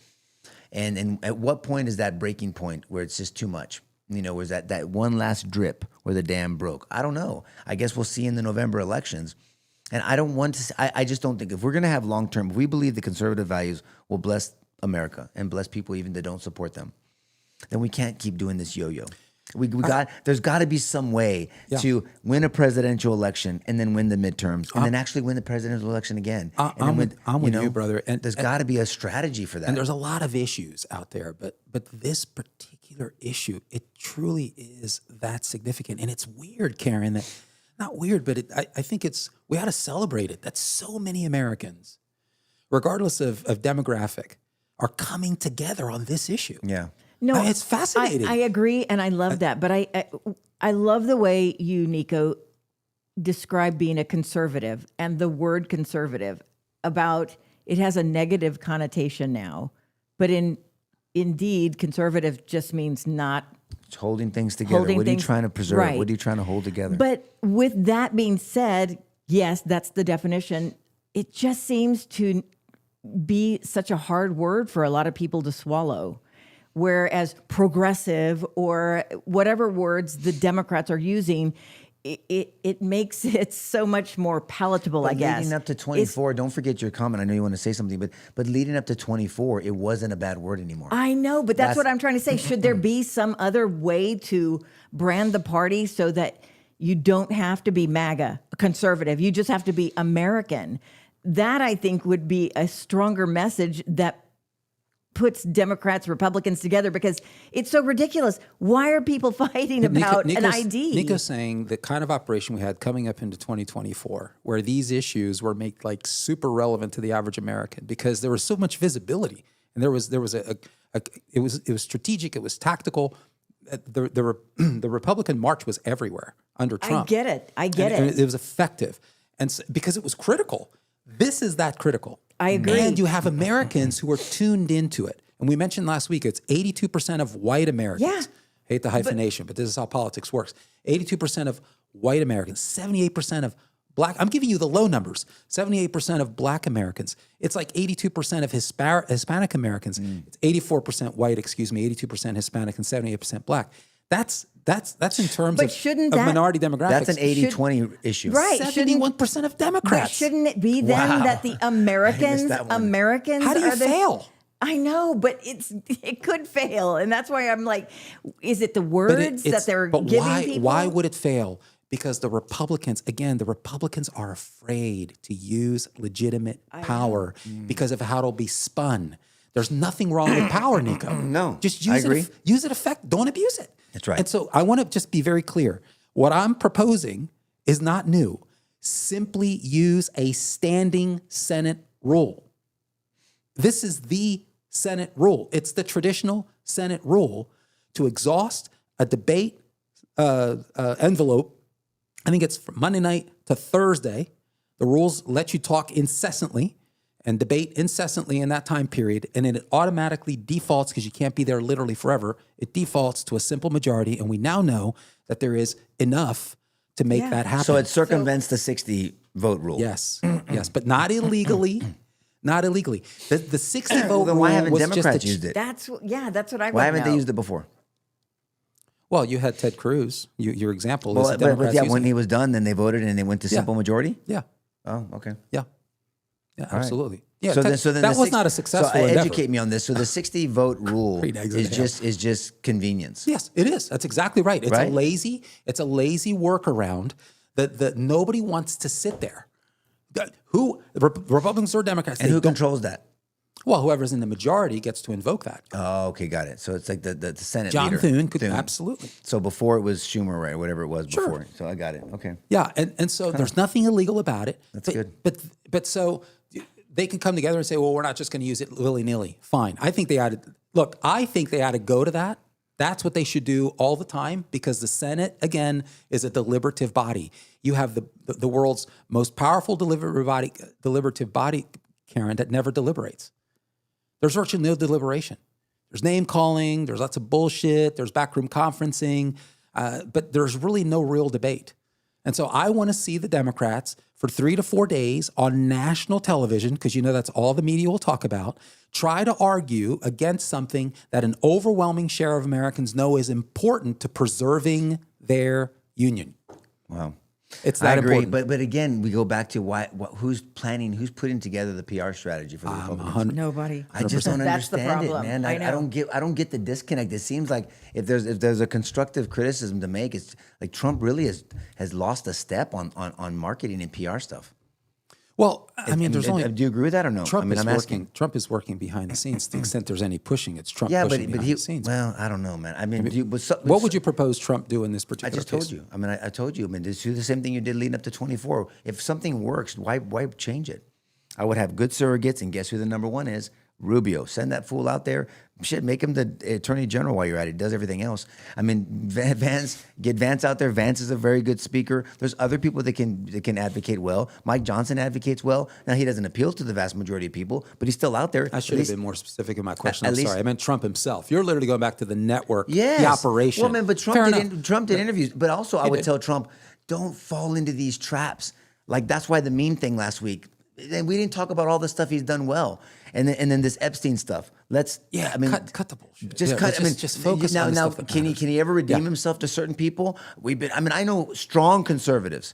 And at what point is that breaking point where it's just too much? Was that one last drip where the dam broke? I don't know. I guess we'll see in the November elections. And I don't want to, I just don't think, if we're going to have long-term, if we believe the conservative values will bless America and bless people even that don't support them, then we can't keep doing this yo-yo. There's got to be some way to win a presidential election and then win the midterms and then actually win the presidential election again. I'm with you, brother. And there's got to be a strategy for that. And there's a lot of issues out there, but this particular issue, it truly is that significant. And it's weird, Karen, that not weird, but I think we ought to celebrate it, that so many Americans, regardless of demographic, are coming together on this issue. Yeah. No, it's fascinating. I agree, and I love that. But I love the way you, Nico, describe being a conservative and the word conservative. About it has a negative connotation now, but indeed, conservative just means not it's holding things together. What are you trying to preserve? Right. What are you trying to hold together? But with that being said, yes, that's the definition. It just seems to be such a hard word for a lot of people to swallow. Whereas progressive or whatever words the Democrats are using, it makes it so much more palatable, but I guess. Leading up to 24, don't forget your comment. I know you want to say something, but leading up to 24, it wasn't a bad word anymore. I know, but that's what I'm trying to say. Should there be some other way to brand the party so that you don't have to be MAGA, conservative, you just have to be American? That, I think, would be a stronger message that puts Democrats, Republicans together, because it's so ridiculous. Why are people fighting about an ID? Nico's saying the kind of operation we had coming up into 2024, where these issues were made like super relevant to the average American because there was so much visibility, and it was strategic, it was tactical. The Republican march was everywhere under Trump. I get it. It was effective, and so, because it was critical. This is that critical. I agree. And you have Americans who are tuned into it. And we mentioned last week, it's 82% of white Americans Hate the hyphenation, but this is how politics works. 82% of white Americans, 78% of black. I'm giving you the low numbers. 78% of black Americans. It's like 82% of Hispanic Americans. It's 84% white, 82% Hispanic, and 78% black. That's in terms of minority demographics. That's an 80-20 issue. Right. 71% of Democrats. But shouldn't it be then that the Americans How do you fail? I know, but it could fail, and that's why I'm like, is it the words that they're giving people? Why would it fail? Because the Republicans are afraid to use legitimate power because of how it'll be spun. There's nothing wrong with power, Nico. No, just use I agree. Use it effect. Don't abuse it. That's right. And so I want to just be very clear. What I'm proposing is not new. Simply use a standing Senate rule. This is the Senate rule. It's the traditional Senate rule to exhaust a debate envelope. I think it's from Monday night to Thursday. The rules let you talk incessantly and debate incessantly in that time period. And then it automatically defaults, because you can't be there literally forever. It defaults to a simple majority. And we now know that there is enough to make that happen. So it circumvents the 60 vote rule. Yes, yes, but not illegally. Not illegally. The 60 vote then rule why haven't was Democrats just used it? That's what I. Why haven't they used it before? Well, you had Ted Cruz. Your example is Well, Democrats but using when it. he was done, then they voted and they went to simple majority. Yeah, Oh, okay. yeah, absolutely. Yeah, So Ted, then that was not a successful So endeavor. educate me on this. So the 60 vote rule is just convenience. Yes, it is. That's exactly right. It's Right? a lazy workaround that nobody wants to sit there. Republicans or Democrats? And who controls that? Well, whoever's in the majority gets to invoke that. Oh, okay, got it. So it's like the Senate John leader. Thune could absolutely. So before it was Schumer, right? Whatever it was before. So I got it. Okay. Yeah, and so there's nothing illegal about it. That's good. But so they can come together and say, well, we're not just going to use it willy-nilly. Fine. I think they ought to go to that. That's what they should do all the time, because the Senate, again, is a deliberative body. You have the world's most powerful deliberative body, Karen, that never deliberates. There's virtually no deliberation. There's name calling. There's lots of bullshit. There's backroom conferencing. But there's really no real debate. And so I want to see the Democrats for 3 to 4 days on national television, because that's all the media will talk about, try to argue against something that an overwhelming share of Americans know is important to preserving their union. Wow. It's that I agree, important. but again, we go back to who's putting together the PR strategy for the Republicans? Nobody. I just don't That's the understand it, problem. man. I don't get the disconnect. It seems like if there's a constructive criticism to make, it's like Trump really has lost a step on marketing and PR stuff. Well, I mean, there's only. Do you agree with that or no? Trump is I'm asking. Trump is working behind the scenes. To the extent there's any pushing, it's Trump Yeah, pushing but behind the scenes. Well, I don't know, man. I mean, What would you propose Trump do in this I particular just case? told you. I mean, I told you. I mean, just do the same thing you did leading up to 24. If something works, why change it? I would have good surrogates, and guess who the number one is? Rubio. Send that fool out there. Shit, make him the attorney general while you're at it. He does everything else. I mean, get Vance out there. Vance is a very good speaker. There's other people that can advocate well. Mike Johnson advocates well. Now, he doesn't appeal to the vast majority of people, but he's still out there. I should have been more specific in my question. At I'm least- sorry. I meant Trump himself. You're literally going back to the network, Yes. the operation. Well, man, but Trump did interviews. But also, I would did. tell Trump, don't fall into these traps. Like, that's why the meme thing last week. And we didn't talk about all the stuff he's done well. And then this Epstein stuff. I mean, cut the bullshit. Just Yeah, cut. just focus now, on the now. stuff that Can matters. he ever redeem himself to certain people? I know strong conservatives.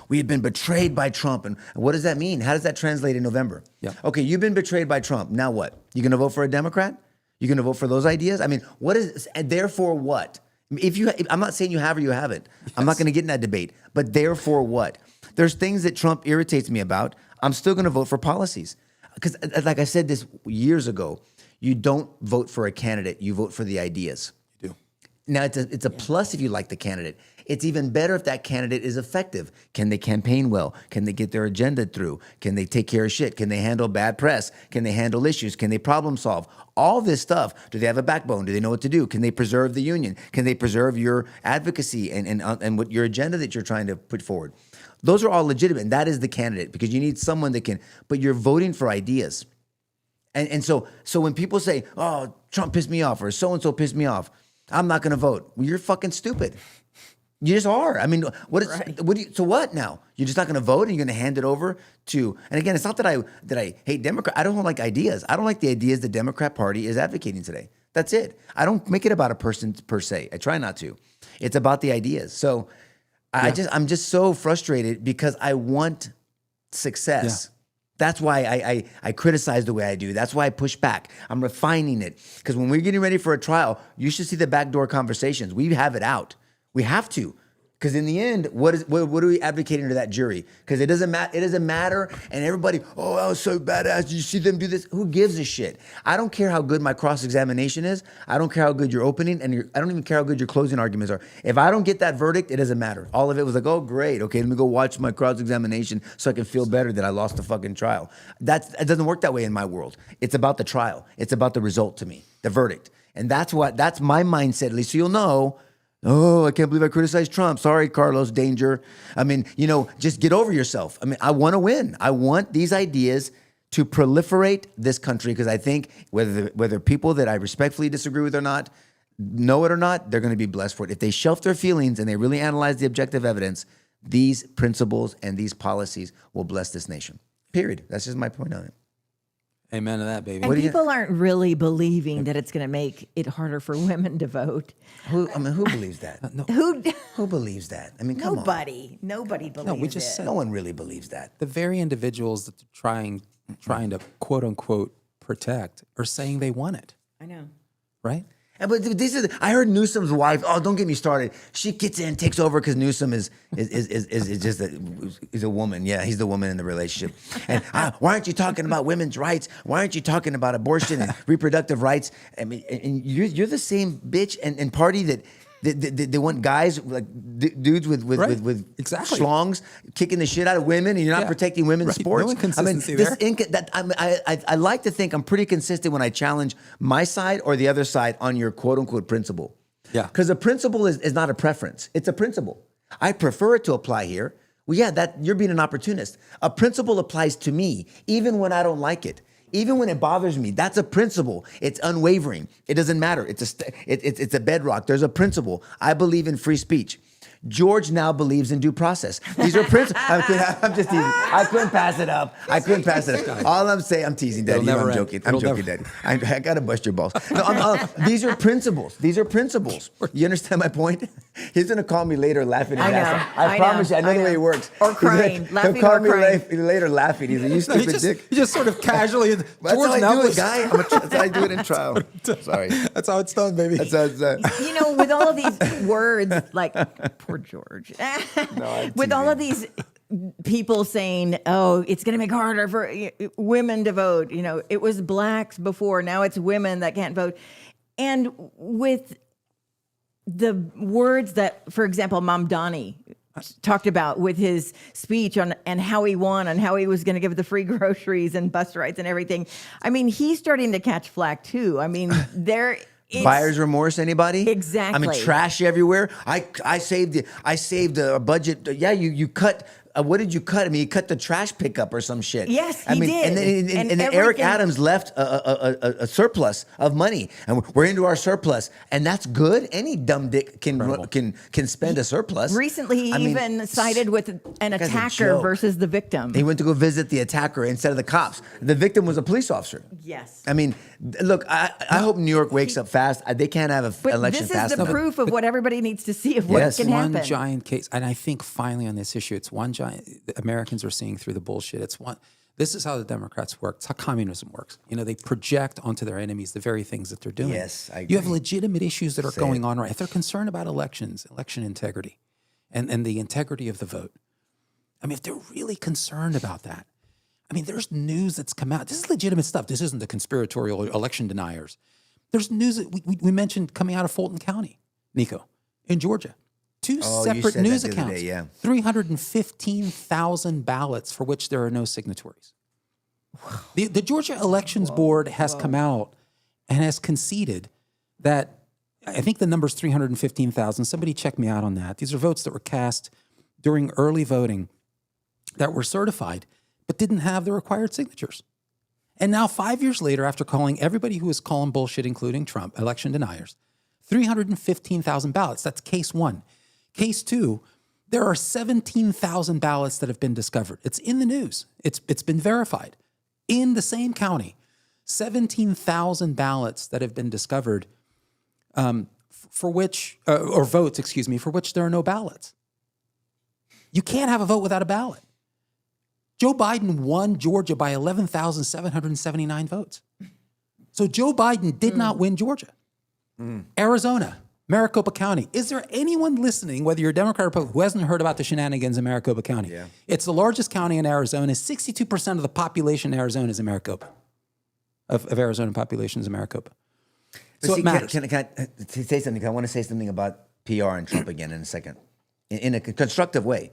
We have been betrayed by Trump. And what does that mean? How does that translate in November? Yeah. Okay, you've been betrayed by Trump. Now what? You going to vote for a Democrat? You going to vote for those ideas? I mean, what is, and therefore what? I'm not saying you have or you haven't. Yes. I'm not going to get in that debate. But therefore what? There's things that Trump irritates me about. I'm still going to vote for policies. Because like I said this years ago, you don't vote for a candidate. You vote for the ideas. You do. Now, it's a plus if you like the candidate. It's even better if that candidate is effective. Can they campaign well? Can they get their agenda through? Can they take care of shit? Can they handle bad press? Can they handle issues? Can they problem solve? All this stuff. Do they have a backbone? Do they know what to do? Can they preserve the union? Can they preserve your advocacy and what your agenda that you're trying to put forward? Those are all legitimate, and that is the candidate, because you need someone that can, but you're voting for ideas. And so when people say, oh, Trump pissed me off or so-and-so pissed me off, I'm not going to vote. Well, you're fucking stupid. You just are. I mean, so what now? You're just not going to vote, and you're going to hand it over to? And again, it's not that I hate Democrat. I don't like ideas. I don't like the ideas the Democrat Party is advocating today. That's it. I don't make it about a person per se. I try not to. It's about the ideas. So I'm just so frustrated because I want success. Yeah. That's why I criticize the way I do. That's why I push back. I'm refining it. Because when we're getting ready for a trial, you should see the backdoor conversations. We have it out. We have to. Because in the end, what are we advocating to that jury? Because it doesn't matter. It doesn't matter. And everybody, oh, that was so badass. Did you see them do this? Who gives a shit? I don't care how good my cross-examination is. I don't care how good your opening, and I don't even care how good your closing arguments are. If I don't get that verdict, it doesn't matter. All of it was like, oh, great. Okay, let me go watch my cross-examination so I can feel better that I lost the fucking trial. It doesn't work that way in my world. It's about the trial. It's about the result to me, the verdict. And that's my mindset, at least so you'll know. Oh, I can't believe I criticized Trump. Sorry, Carlos, danger. I mean, just get over yourself. I mean, I want to win. I want these ideas to proliferate this country because I think whether people that I respectfully disagree with or not, know it or not, they're going to be blessed for it. If they shelf their feelings and they really analyze the objective evidence, these principles and these policies will bless this nation. Period. That's just my point on it. Amen to that, baby. And people aren't really believing that it's going to make it harder for women to vote. Who believes that? No. Who believes that? I mean, come on. Nobody believes we just it. said no one really believes that. The very individuals that they're trying to quote unquote protect are saying they want it. I know. Right? But I heard Newsom's wife. Oh, don't get me started. She gets in, takes over because Newsom is just he's a woman. Yeah, he's the woman in the relationship. And why aren't you talking about women's rights? Why aren't you talking about abortion and reproductive rights? I mean, and you're the same bitch and party that. They want guys like dudes with exactly. schlongs kicking the shit out of women, and you're not protecting women's sports. No inconsistency I like to think I'm pretty consistent when I challenge my side or the other side on your quote unquote principle. Yeah, because a principle is not a preference; it's a principle. I prefer it to apply here. Well, yeah, that you're being an opportunist. A principle applies to me even when I don't like it. Even when it bothers me, that's a principle. It's unwavering. It doesn't matter. It's a bedrock. There's a principle. I believe in free speech. George now believes in due process. These are principles. I'm just teasing. I couldn't pass it up. All I'm saying, I'm teasing, Daddy. I'm joking. I'm joking, Daddy. I got to bust your balls. No, these are principles. You understand my point? He's going to call me later laughing. I promise you. I know the way it works. Or crying. He'll call me later laughing. He's like, you stupid dick. He just sort of casually. That's how I do it, guy. That's how I do it in trial. Sorry. That's how it's done, baby. That's how it's done. With all of these words, like, poor George. With all of these people saying, oh, it's going to make it harder for women to vote. It was blacks before. Now it's women that can't vote. And with the words that, for example, Pam Bondi talked about with his speech and how he won and how he was going to give the free groceries and bus rides and everything. I mean, he's starting to catch flack too. I mean, buyer's remorse, anybody? Exactly. I mean, trash everywhere. I saved a budget. Yeah, you cut. What did you cut? I mean, you cut the trash pickup or some shit. Yes, he did. And then Eric Adams left a surplus of money, and we're into our surplus, and that's good. Any dumb dick can spend a surplus. Recently, he even sided with an attacker versus the victim. He went to go visit the attacker instead of the cops. The victim was a police officer. Yes. I mean, look, I hope New York wakes up fast. They can't have an election fast enough. This is the proof of what everybody needs to see of what can happen. One giant case, and I think finally on this issue, it's one giant. Americans are seeing through the bullshit. This is how the Democrats work. It's how communism works. They project onto their enemies the very things that they're doing. Yes, I agree. You have legitimate issues that are going on right. If they're concerned about elections, election integrity, and the integrity of the vote, I mean, if they're really concerned about that, I mean, there's news that's come out. This is legitimate stuff. This isn't the conspiratorial election deniers. There's news that we mentioned coming out of Fulton County, Nico, in Georgia. Two separate news accounts. 315,000 ballots for which there are no signatories. The Georgia Elections Board has come out and has conceded that, I think the number's 315,000. Somebody check me out on that. These are votes that were cast during early voting that were certified but didn't have the required signatures. And now 5 years later, after calling everybody who was calling bullshit, including Trump, election deniers, 315,000 ballots. That's case one. Case two, there are 17,000 ballots that have been discovered. It's in the news. It's been verified. In the same county, 17,000 ballots that have been discovered for which, or votes, excuse me, for which there are no ballots. You can't have a vote without a ballot. Joe Biden won Georgia by 11,779 votes. So Joe Biden did not win Georgia. Arizona, Maricopa County. Is there anyone listening, whether you're a Democrat or Republican, who hasn't heard about the shenanigans in Maricopa County? Yeah. It's the largest county in Arizona. 62% of the population in Arizona is in Maricopa. Of Arizona population is in Maricopa. So see, it matters. Can I say something? I want to say something about PR and Trump again in a second, in a constructive way.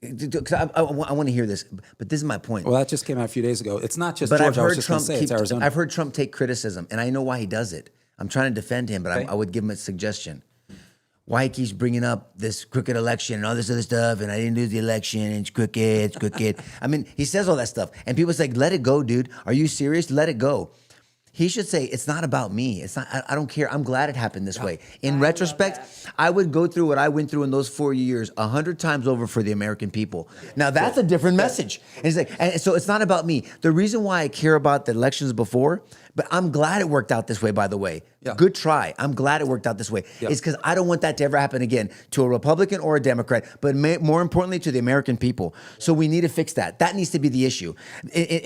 I want to hear this, but this is my point. Well, that just came out a few days ago. It's not just Georgia. I was just going to say it's Arizona. I've heard Trump take criticism, and I know why he does it. I'm trying to defend him, but I would give him a suggestion. Why he keeps bringing up this crooked election and all this other stuff, and I didn't lose the election, and it's crooked. I mean, he says all that stuff, and people say, let it go, dude. Are you serious? Let it go. He should say, it's not about me. It's not. I don't care. I'm glad it happened this way. In retrospect, I would go through what I went through in those 4 years 100 times over for the American people. Now, that's a different message. And it's like, and so it's not about me. The reason why I care about the elections before, but I'm glad it worked out this way, by the way. Yeah. Good try. I'm glad it worked out this way. Yeah. It's because I don't want that to ever happen again to a Republican or a Democrat, but more importantly to the American people. So we need to fix that. That needs to be the issue.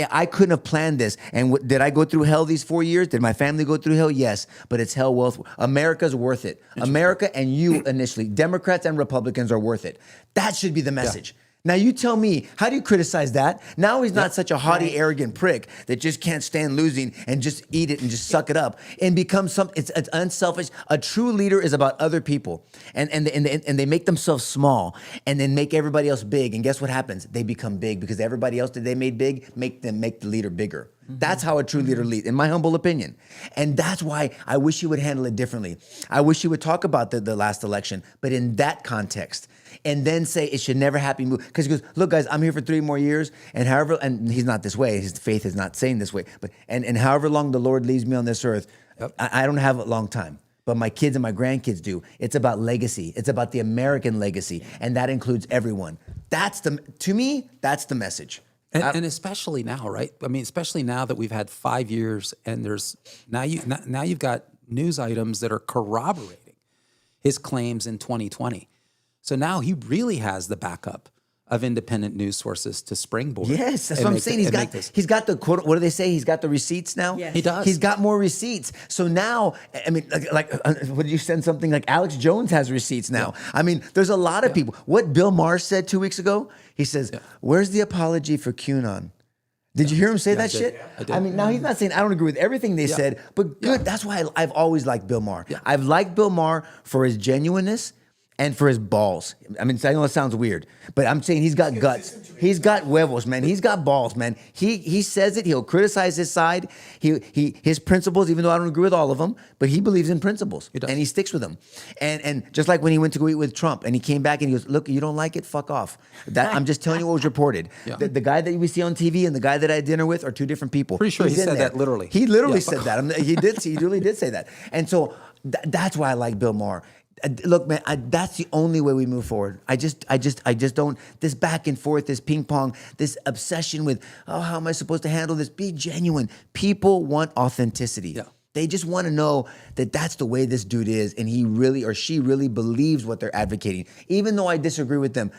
I couldn't have planned this. And did I go through hell these 4 years? Did my family go through hell? Yes, but it's hell worth. America's worth it. America and you initially, Democrats and Republicans are worth it. That should be the message. Yeah. Now you tell me, how do you criticize that? Now he's not such a haughty, arrogant prick that just can't stand losing and just eat it and just suck it up and become it's unselfish. A true leader is about other people, and they make themselves small and then make everybody else big. And guess what happens? They become big because everybody else that they made big make the leader bigger. Mm-hmm. That's how a true leader leads, in my humble opinion. And that's why I wish he would handle it differently. I wish he would talk about the last election, but in that context. And then say it should never happen. Because he goes, look, guys, I'm here for 3 more years. And he's not this way. His faith is not saying this way. But and however long the Lord leaves me on this earth, I don't have a long time. But my kids and my grandkids do. It's about legacy. It's about the American legacy. And that includes everyone. To me, that's the message. And especially now, right? I mean, especially now that we've had 5 years and now you've got news items that are corroborating his claims in 2020. So now he really has the backup of independent news sources to springboard. Yes, that's what I'm saying. He's got the quote. What do they say? He's got the receipts now. Yes. He does. He's got more receipts. So now, I mean, like what did you send something like Alex Jones has receipts now? Yeah. I mean, there's a lot of people. What Bill Maher said 2 weeks ago. He says, "Where's the apology for QAnon?" Did you hear him say that shit? Yeah, I did. I mean, now he's not saying I don't agree with everything they said, but good. That's why I've always liked Bill Maher. Yeah. I've liked Bill Maher for his genuineness and for his balls. I mean, I know it sounds weird, but I'm saying he's got guts. He's got huevos, man. He's got balls, man. He says it. He'll criticize his side. His principles, even though I don't agree with all of them, but he believes in principles and he sticks with them. And just like when he went to go eat with Trump and he came back and he goes, "Look, you don't like it? Fuck off." I'm just telling you what was reported. Yeah. The guy that we see on TV and the guy that I had dinner with are two different people. Pretty sure he said that literally. He literally said that. He really did say that. And so that's why I like Bill Maher. Look, man, that's the only way we move forward. I just don't, this back and forth, this ping pong, this obsession with, how am I supposed to handle this? Be genuine. People want authenticity. Yeah. They just want to know that that's the way this dude is, and he really or she really believes what they're advocating. Even though I disagree with them,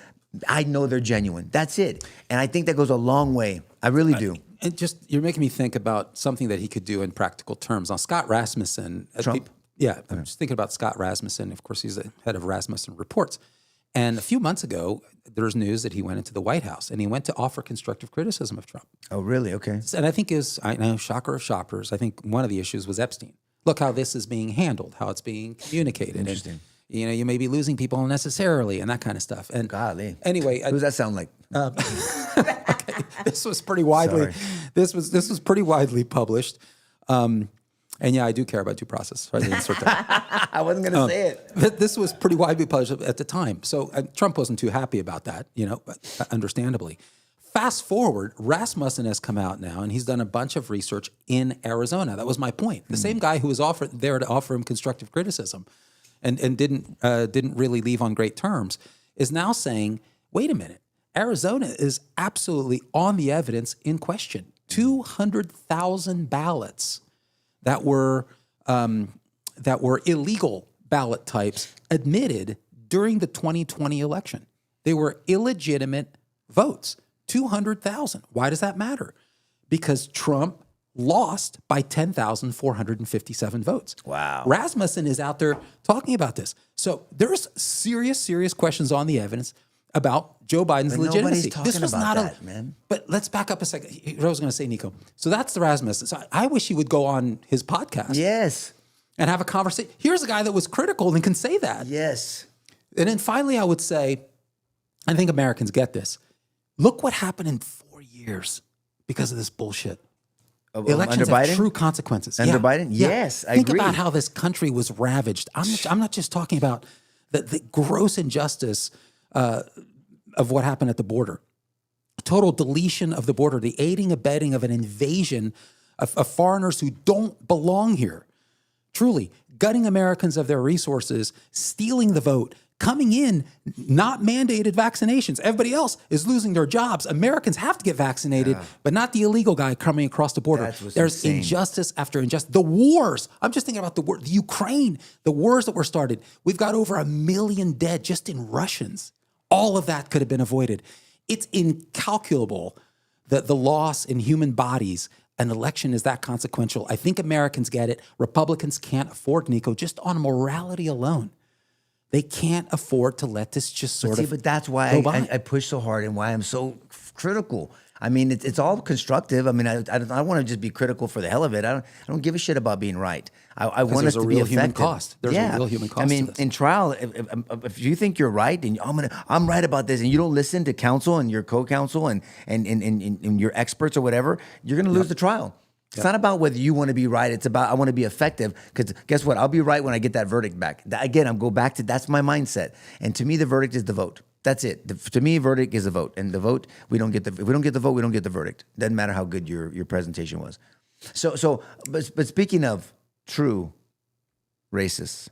I know they're genuine. That's it. And I think that goes a long way. I really do. And you're making me think about something that he could do in practical terms. Now, Scott Rasmussen, Trump? I'm just thinking about Scott Rasmussen. Of course, he's the head of Rasmussen Reports. And a few months ago, there's news that he went into the White House and he went to offer constructive criticism of Trump. Oh, really? Okay. And I think I know, shocker of shoppers, I think one of the issues was Epstein. Look how this is being handled, how it's being communicated. Interesting. And, you may be losing people unnecessarily and that kind of stuff. And golly. Anyway, who does that sound like? Okay, this was pretty widely. This was pretty widely published. And yeah, I do care about due process. I didn't insert that. I wasn't going to say it. But this was pretty widely published at the time. So Trump wasn't too happy about that, understandably. Fast forward, Rasmussen has come out now, and he's done a bunch of research in Arizona. That was my point. The same guy who was there to offer him constructive criticism and didn't really leave on great terms is now saying, wait a minute, Arizona is absolutely on the evidence in question. 200,000 ballots that were illegal ballot types admitted during the 2020 election. They were illegitimate votes. 200,000. Why does that matter? Because Trump lost by 10,457 votes. Wow. Rasmussen is out there talking about this. So there's serious questions on the evidence about Joe Biden's legitimacy. Nobody's talking about that, man. But let's back up a second. What I was going to say, Nico. So that's the Rasmussen. So I wish he would go on his podcast. Yes. And have a conversation. Here's a guy that was critical and can say that. Yes. And then finally, I would say, I think Americans get this. Look what happened in 4 years because of this bullshit. Elections have true consequences. Under Biden? Yes, I agree. Think about how this country was ravaged. I'm not just talking about the gross injustice of what happened at the border. Total deletion of the border, the aiding, abetting of an invasion of foreigners who don't belong here. Truly, gutting Americans of their resources, stealing the vote, coming in, not mandated vaccinations. Everybody else is losing their jobs. Americans have to get vaccinated, but not the illegal guy coming across the border. There's insane. Injustice after injustice. The wars. I'm just thinking about the Ukraine, the wars that were started. We've got over 1 million dead just in Russians. All of that could have been avoided. It's incalculable that the loss in human bodies. An election is that consequential. I think Americans get it. Republicans can't afford, Nico, just on morality alone. They can't afford to let this just sort of. But that's why I push so hard and why I'm so critical. I mean, it's all constructive. I mean, I don't want to just be critical for the hell of it. I don't give a shit about being right. I want us to be effective. Human cost. There's a real human cost. I mean, to this. in trial, if you think you're right and I'm right about this, and you don't listen to counsel and your co-counsel and your experts or whatever, you're going to lose the trial. It's not about whether you want to be right. It's about I want to be effective because guess what? I'll be right when I get that verdict back. Again, I'm go back to that's my mindset. And to me, the verdict is the vote. That's it. To me, verdict is a vote. And the vote, if we don't get the vote, we don't get the verdict. Doesn't matter how good your presentation was. But speaking of true racists,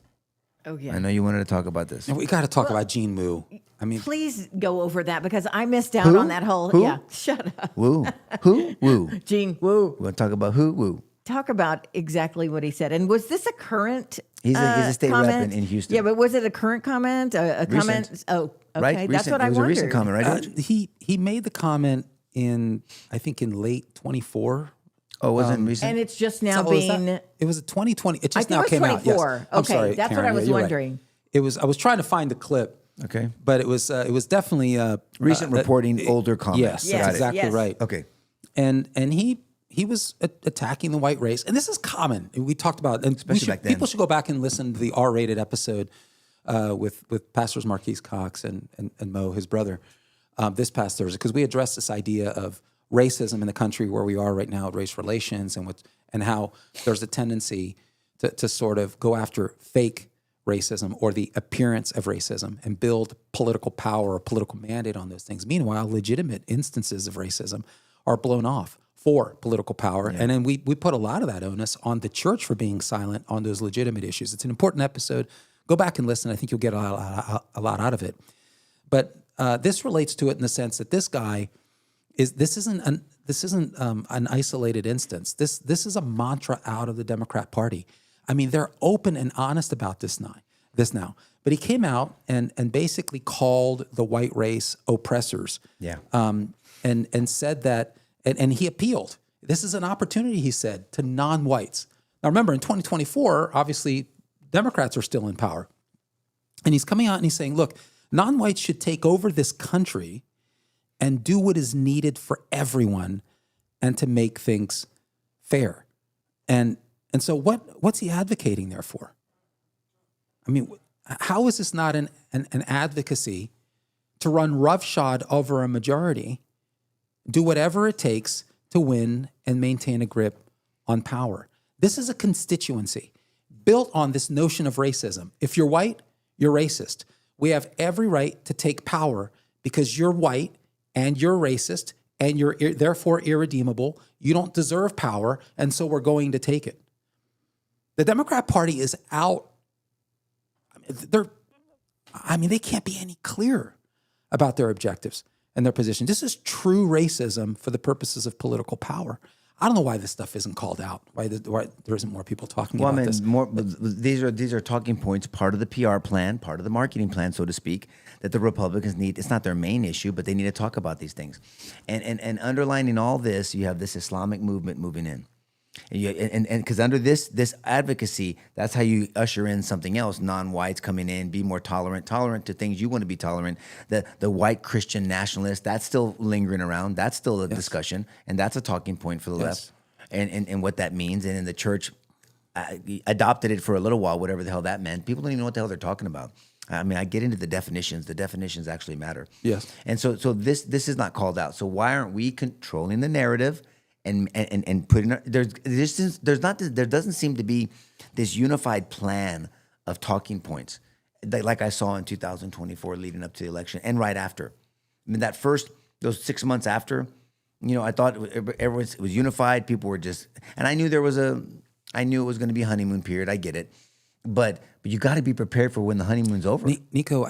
I know you wanted to talk about this. We got to talk about Gene Wu. I mean, please go over that because I missed out on that whole. Who? Yeah, shut up. Woo. Who? Woo. Gene Wu. We want to talk about who? Woo. Talk about exactly what he said. And was this a current He's a state comment? rep in Houston. Yeah, but was it a current comment? A comment? Oh, okay. Right? That's what I wondered. It was a recent comment, right? He made the comment I think in late 24. Oh, wasn't recent? And it's just now being. It was a 2020. It just I now think came it was 24. out. Yes. I'm sorry, that's Karen. what I was You're wondering. Right. It was. I was trying to find the clip. Okay. But it was definitely recent reporting, older comment. Yes, that's exactly right. Okay. And he was attacking the white race, and this is common. We talked about, and especially back then. People should go back and listen to the R-rated episode with Pastors Marquise Cox and Mo, his brother, this past Thursday, because we addressed this idea of racism in the country where we are right now, race relations, and how there's a tendency to sort of go after fake racism or the appearance of racism and build political power or political mandate on those things. Meanwhile, legitimate instances of racism are blown off for political power. Yeah. And then we put a lot of that onus on the church for being silent on those legitimate issues. It's an important episode. Go back and listen. I think you'll get a lot out of it. But this relates to it in the sense that this guy isn't an isolated instance. This is a mantra out of the Democrat Party. I mean, they're open and honest about this now. But he came out and basically called the white race oppressors. Yeah. And said that, and he appealed. This is an opportunity, he said, to non-whites. Now remember, in 2024, obviously, Democrats are still in power. And he's coming out and he's saying, look, non-whites should take over this country and do what is needed for everyone and to make things fair. And so what's he advocating there for? I mean, how is this not an advocacy to run roughshod over a majority, do whatever it takes to win and maintain a grip on power? This is a constituency built on this notion of racism. If you're white, you're racist. We have every right to take power because you're white and you're racist and you're therefore irredeemable. You don't deserve power, and so we're going to take it. The Democrat Party is out. They can't be any clearer about their objectives and their position. This is true racism for the purposes of political power. I don't know why this stuff isn't called out. Why there isn't more people talking about this. These are talking points, part of the PR plan, part of the marketing plan, so to speak, that the Republicans need. It's not their main issue, but they need to talk about these things. And underlining all this, you have this Islamic movement moving in. And because under this advocacy, that's how you usher in something else. Non-whites coming in, be more tolerant to things you want to be tolerant. The white Christian nationalist, that's still lingering around. That's still a discussion, and that's a talking point for the left, and what that means. And in the church, adopted it for a little while, whatever the hell that meant. People don't even know what the hell they're talking about. I mean, I get into the definitions. The definitions actually matter. Yes. And so this is not called out. So why aren't we controlling the narrative? And putting there doesn't seem to be this unified plan of talking points like I saw in 2024 leading up to the election and right after. I mean, those 6 months after, I thought everyone was unified. People were just, and I knew it was going to be a honeymoon period. I get it, but you got to be prepared for when the honeymoon's over. Nico,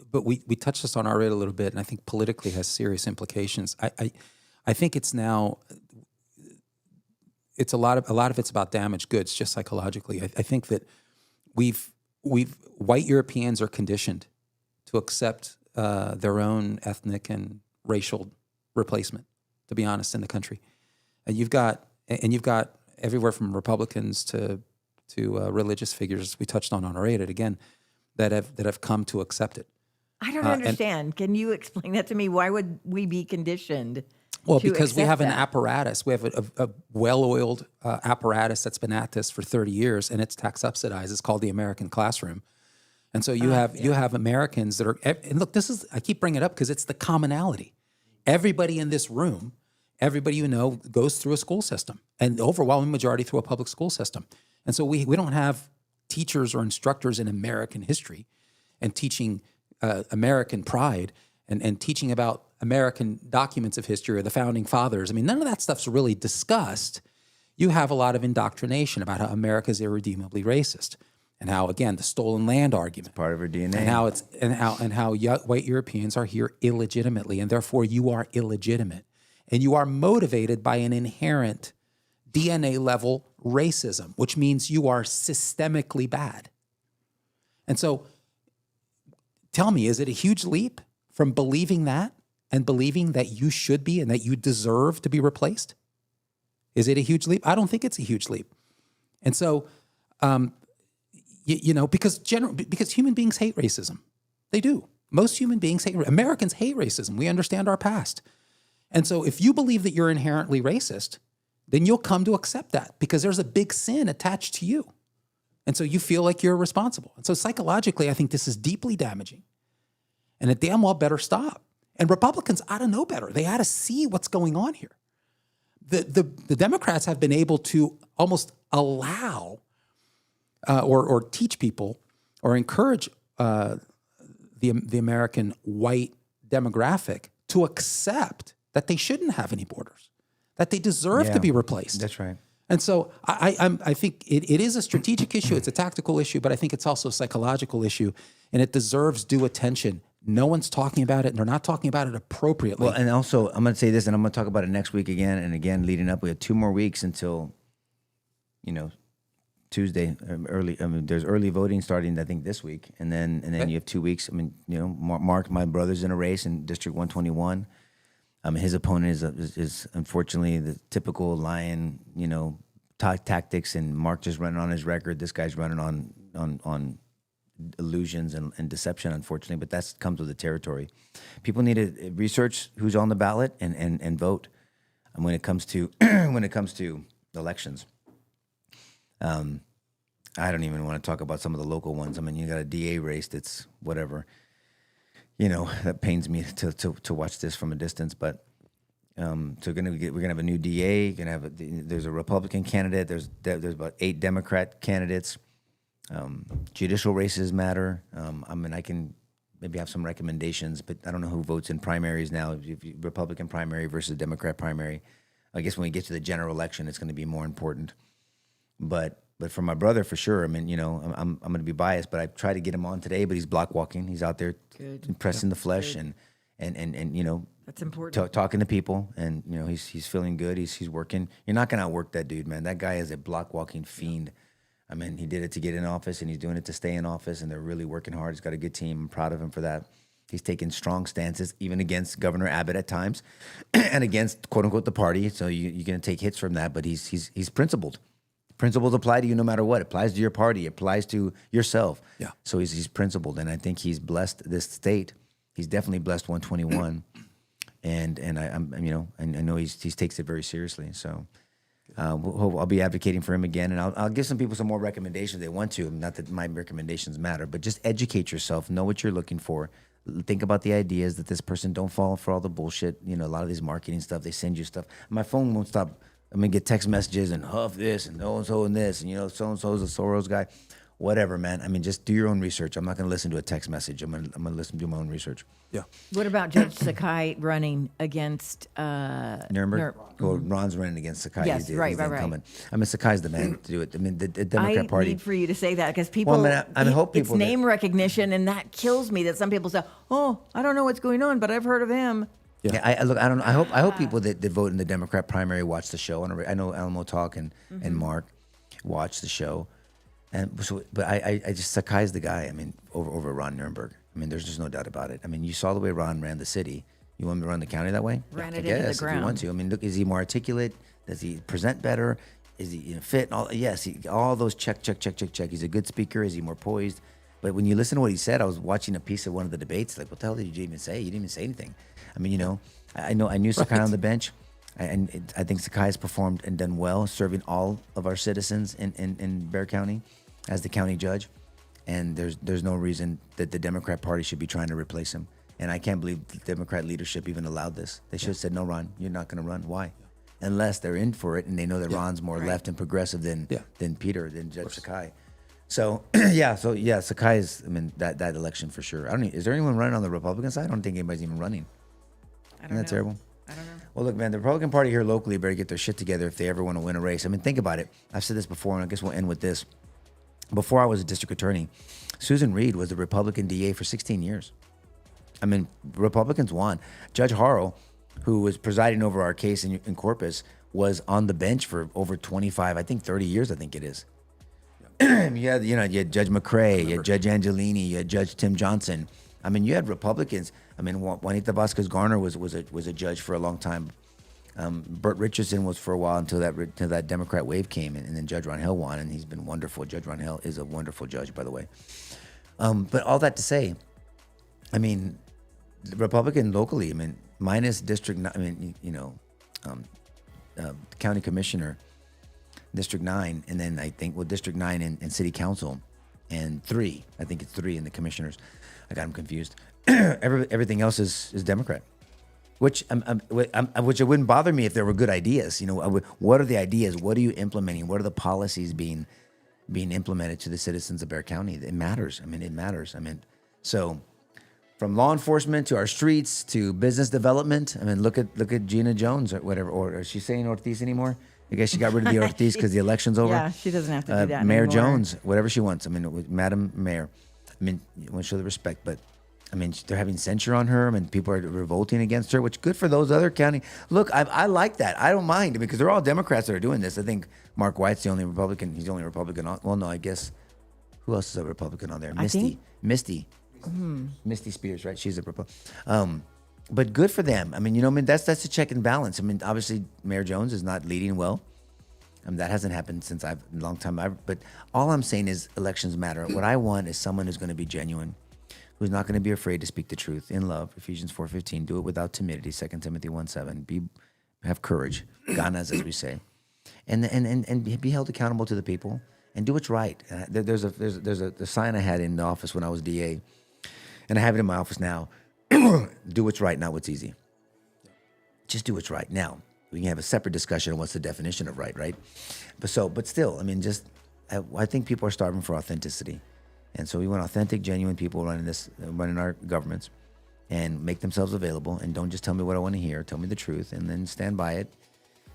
but we touched this on our rate a little bit, and I think politically has serious implications. I think it's now. It's a lot of it's about damaged goods, just psychologically. I think that white Europeans are conditioned to accept their own ethnic and racial replacement, to be honest, in the country. And you've got everywhere from Republicans to religious figures we touched on our rated again that have come to accept it. I don't understand. Can you explain that to me? Why would we be conditioned? Well, because we have an apparatus. We have a well-oiled apparatus that's been at this for 30 years, and it's tax subsidized. It's called the American classroom. And so you have Americans that are, and look, I keep bringing it up because it's the commonality. Everybody in this room, everybody goes through a school system, and the overwhelming majority through a public school system. And so we don't have teachers or instructors in American history and teaching American pride and teaching about American documents of history or the founding fathers. I mean, none of that stuff's really discussed. You have a lot of indoctrination about how America's irredeemably racist, and how, again, the stolen land argument, it's part of our DNA, and how white Europeans are here illegitimately, and therefore you are illegitimate, and you are motivated by an inherent DNA level racism, which means you are systemically bad. And so, tell me, is it a huge leap from believing that and believing that you should be and that you deserve to be replaced? Is it a huge leap? I don't think it's a huge leap. And so, because human beings hate racism. They do. Most human beings Americans hate racism. We understand our past. And so if you believe that you're inherently racist, then you'll come to accept that because there's a big sin attached to you. And so you feel like you're responsible. And so psychologically, I think this is deeply damaging. And it damn well better stop. And Republicans ought to know better. They ought to see what's going on here. The Democrats have been able to almost allow or teach people or encourage the American white demographic to accept that they shouldn't have any borders, that they deserve to be replaced. That's right. And so I think it is a strategic issue. It's a tactical issue, but I think it's also a psychological issue, and it deserves due attention. No one's talking about it, and they're not talking about it appropriately. Well, and also, I'm going to say this, and I'm going to talk about it next week again and again leading up. We have 2 more weeks until, Tuesday, early. I mean, there's early voting starting, I think, this week, and then you have 2 weeks. I mean, Mark, my brother's in a race in District 121. His opponent is unfortunately the typical lion, tactics, and Mark just running on his record. This guy's running on illusions and deception, unfortunately, but that comes with the territory. People need to research who's on the ballot and vote. And when it comes to elections, I don't even want to talk about some of the local ones. I mean, you got a DA race that's whatever. That pains me to watch this from a distance. But so we're gonna have a new DA. There's a Republican candidate. There's about 8 Democrat candidates. Judicial races matter. I can maybe have some recommendations, but I don't know who votes in primaries now. If you, Republican primary versus Democrat primary. I guess when we get to the general election, it's going to be more important. But for my brother, for sure. I mean, you know, I'm going to be biased, but I tried to get him on today, but he's block walking. He's out there pressing the flesh and you know, that's important. Talking to people, and you know, he's feeling good. He's working. You're not going to outwork that dude, man. That guy is a block walking fiend. I mean, he did it to get in office, and he's doing it to stay in office, and they're really working hard. He's got a good team. I'm proud of him for that. He's taken strong stances, even against Governor Abbott at times, and against quote unquote the party. So you're going to take hits from that, but he's principled. Principles apply to you no matter what. It applies to your party. It applies to yourself. Yeah. So he's principled, and I think he's blessed this state. He's definitely blessed 121, and I'm you know, I know he takes it very seriously. So I'll be advocating for him again, and I'll give some people some more recommendations if they want to. Not that my recommendations matter, but just educate yourself. Know what you're looking for. Think about the ideas that this person. Don't fall for all the bullshit. You know, a lot of these marketing stuff. They send you stuff. My phone won't stop. I'm gonna get text messages and huff this and so and this and you know so and so's a Soros guy, whatever, man. I mean, just do your own research. I'm not gonna listen to a text message. I'm gonna listen to my own research. Yeah. What about Judge Sakai running against Nuremberg? Well, Ron's running against Sakai. Yes, right. I mean, Sakai's the man to do it. I mean, the Democrat Party. I need for you to say that because people. Well, I hope people. It's name recognition, and that kills me. That some people say, "Oh, I don't know what's going on, but I've heard of him." Yeah, I look. I don't know. I hope people that vote in the Democrat primary watch the show. I know Elmo Talk and Mark watch the show, and so. But I just Sakai's the guy. I mean, over Ron Nuremberg. I mean, there's just no doubt about it. I mean, you saw the way Ron ran the city. You want me to run the county that way? Ran it into the ground. If you want to. I mean, look, is he more articulate? Does he present better? Is he fit? And all yes, all those check. He's a good speaker. Is he more poised? But when you listen to what he said, I was watching a piece of one of the debates. Like, what the hell did you even say? You didn't even say anything. I mean, you know, I knew Sakai on the bench, and I think Sakai has performed and done well, serving all of our citizens in Bexar County as the county judge. And there's no reason that the Democrat Party should be trying to replace him. And I can't believe the Democrat leadership even allowed this. They should have said, no, Ron, you're not going to run. Why? Unless they're in for it and they know that Ron's more left and progressive than Judge Sakai. So Sakai is, I mean, that election for sure. Is there anyone running on the Republican side? I don't think anybody's even running. Isn't that terrible? I don't know. Well, look, man, the Republican Party here locally better get their shit together if they ever want to win a race. I mean, think about it. I've said this before, and I guess we'll end with this. Before I was a district attorney, Susan Reed was the Republican DA for 16 years. I mean, Republicans won. Judge Harrell, who was presiding over our case in Corpus, was on the bench for over 25, I think 30 years, I think it is. You had Judge McCrae, you had Judge Angelini, you had Judge Tim Johnson. I mean, you had Republicans. I mean, Juanita Vasquez Garner was a judge for a long time. Burt Richardson was for a while until that Democrat wave came, and then Judge Ron Hill won, and he's been wonderful. Judge Ron Hill is a wonderful judge, by the way. But all that to say, I mean, the Republican locally, I mean, minus District, I mean, you know, County Commissioner, District 9, and then I think, well, District 9 and City Council, and 3. I think it's 3 in the commissioners. I got them confused. Everything else is Democrat. Which it wouldn't bother me if there were good ideas. You know, what are the ideas? What are you implementing? What are the policies being implemented to the citizens of Bexar County? It matters. I mean, it matters. I mean, so from law enforcement to our streets to business development. I mean, look at Gina Jones or whatever. Or is she saying Ortiz anymore? I guess she got rid of the Ortiz because the election's over. Yeah, she doesn't have to do that Mayor anymore. Jones, whatever she wants. I mean, Madam Mayor. I mean, you want to show the respect, but I mean, they're having censure on her, and people are revolting against her, which good for those other county. Look, I like that. I don't mind because they're all Democrats that are doing this. I think Mark White's the only Republican. He's the only Republican on. Well, no, I guess who else is a Republican on there? Misty Spears, right? She's a Republican. But good for them. I mean, you know, I mean, that's a check and balance. I mean, obviously, Mayor Jones is not leading well. That hasn't happened since a long time. But all I'm saying is elections matter. What I want is someone who's going to be genuine, who's not going to be afraid to speak the truth in love. Ephesians 4:15. Do it without timidity. 2 Timothy 1:7. Have courage, ganas, as we say, and be held accountable to the people and do what's right. There's a sign I had in the office when I was DA, and I have it in my office now. Do what's right, not what's easy. Just do what's right. Now, we can have a separate discussion on what's the definition of right? But still, I mean, I think people are starving for authenticity. And so we want authentic, genuine people running our governments, and make themselves available. And don't just tell me what I want to hear. Tell me the truth, and then stand by it.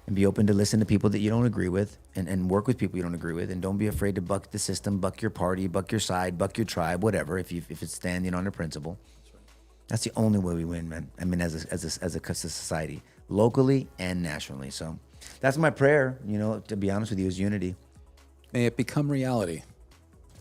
And be open to listen to people that you don't agree with, and work with people you don't agree with. And don't be afraid to buck the system, buck your party, buck your side, buck your tribe, whatever. If it's standing on a principle, that's the only way we win, man. I mean, as a society, locally and nationally. So that's my prayer. To be honest with you, is unity. May it become reality.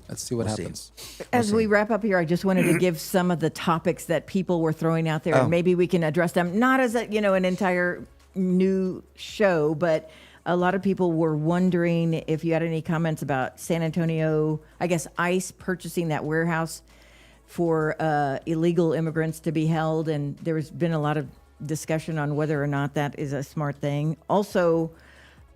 Let's see what happens. As we wrap up here, I just wanted to give some of the topics that people were throwing out there, and maybe we can address them, not as an entire new show, but a lot of people were wondering if you had any comments about San Antonio, I guess ICE purchasing that warehouse for illegal immigrants to be held. And there's been a lot of discussion on whether or not that is a smart thing. Also,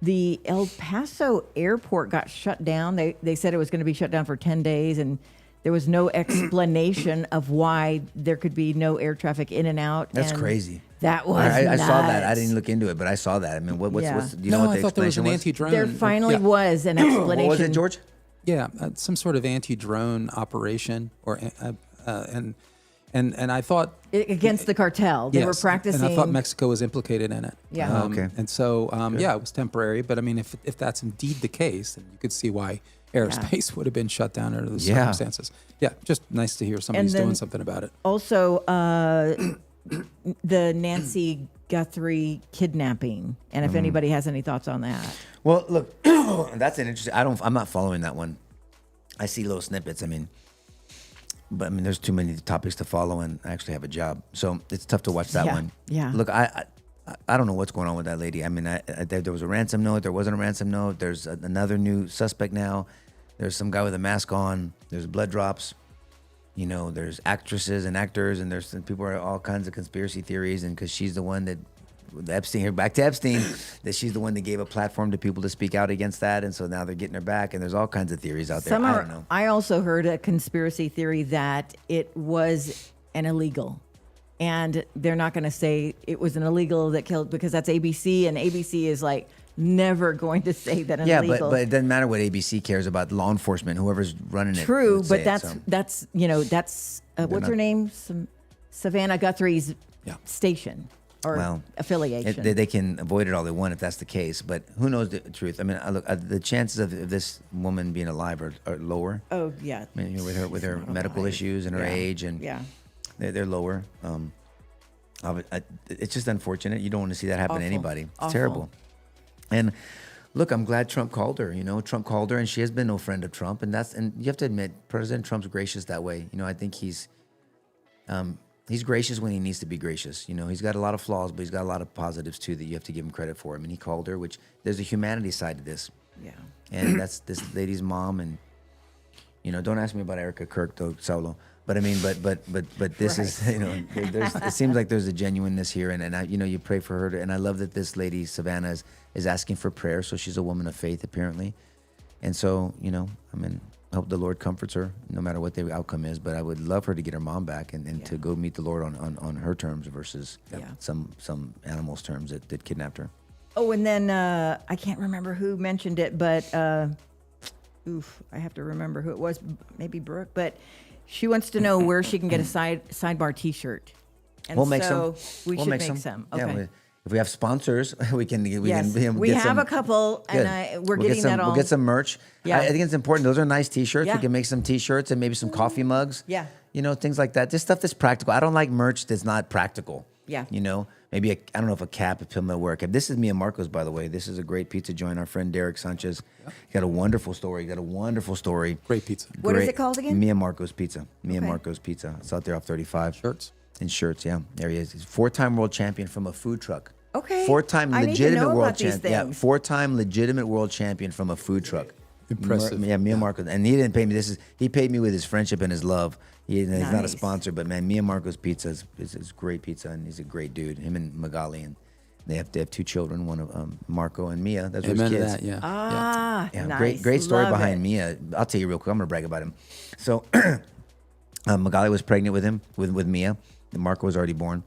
the El Paso airport got shut down. They said it was going to be shut down for 10 days, and there was no explanation of why there could be no air traffic in and out. That's crazy. That was I nuts. saw that. I didn't look into it, but I saw that. I mean, what's do you know what the I thought there was explanation an was? anti-drone. There finally was an explanation. What was it, George? Yeah, some sort of anti-drone operation, or and I thought Against the cartel. They were practicing. and I thought Mexico was implicated in it. Yeah. Okay. And so it was temporary. But I mean, if that's indeed the case, then you could see why airspace would have been shut down under the circumstances. Yeah, just nice to hear somebody's doing something about it. Also, the Nancy Guthrie kidnapping, and if anybody has any thoughts on that. Well, look, that's an interesting. I'm not following that one. I see little snippets. But there's too many topics to follow, and I actually have a job, so it's tough to watch that one. Yeah. Look, I don't know what's going on with that lady. I mean, there was a ransom note. There wasn't a ransom note. There's another new suspect now. There's some guy with a mask on. There's blood drops. There's actresses and actors, and there's people are all kinds of conspiracy theories, and because she's the one that. Back to Epstein, that she's the one that gave a platform to people to speak out against that, and so now they're getting her back, and there's all kinds of theories out there. I don't know. I also heard a conspiracy theory that it was an illegal, and they're not going to say it was an illegal that killed, because that's ABC, and ABC is like never going to say that an illegal. But it doesn't matter what ABC cares about. Law enforcement, whoever's running it. True, but that's what's her name? Savannah Guthrie's station. Or affiliation. They can avoid it all they want if that's the case, but who knows the truth? I mean, look, the chances of this woman being alive are lower. Oh yeah. I mean, with her medical issues and her age, and they're lower. It's just unfortunate. You don't want to see that happen to anybody. It's terrible. And look, I'm glad Trump called her. Trump called her, and she has been no friend of Trump, and you have to admit, President Trump's gracious that way. I think he's gracious when he needs to be gracious. He's got a lot of flaws, but he's got a lot of positives too that you have to give him credit for. I mean, he called her, which there's a humanity side to this. Yeah. And that's this lady's mom, and don't ask me about Erica Kirk though, solo. But I mean, but this is it seems like there's a genuineness here, and I, you pray for her, and I love that this lady Savannah is asking for prayer. So she's a woman of faith apparently, and so I hope the Lord comforts her no matter what the outcome is. But I would love her to get her mom back and to go meet the Lord on her terms versus some animals' terms that kidnapped her. Oh, and then I can't remember who mentioned it, but I have to remember who it was. Maybe Brooke, but she wants to know where she can get a Sidebar T-shirt. And we'll make some. We should make some. Okay. Yeah, if we have sponsors, we can we have have a couple, and we're getting that all. We'll get some merch. Yeah. I think it's important. Those are nice T-shirts. Yeah. We can make some T-shirts and maybe some coffee mugs. Yeah. Things like that. Just stuff that's practical. I don't like merch that's not practical. Yeah. Maybe I don't know if a cap will work. This is Mia Marcos, by the way. This is a great pizza joint. Our friend Derek Sanchez got a wonderful story. Great pizza. What is it called again? Mia Marcos Pizza. Marcos Pizza. It's out there off 35. Shirts. And shirts, yeah. There he is. He's 4-time world champion from a food truck. Okay. 4-time I need to legitimate know world about these champion. Yeah, things. 4-time legitimate world champion from a food truck. Impressive. Mia Marcos. And he didn't pay me. He paid me with his friendship and his love. He's not a sponsor, but man, Mia Marcos Pizza is great pizza, and he's a great dude. Him and Magali, and they have 2 children, one of Marco and Mia. That's his kids. That, yeah. Yeah, nice. Great story Love behind it. Mia. I'll tell you real quick. I'm gonna brag about him. So Magali was pregnant with him, with Mia. And Marco was already born.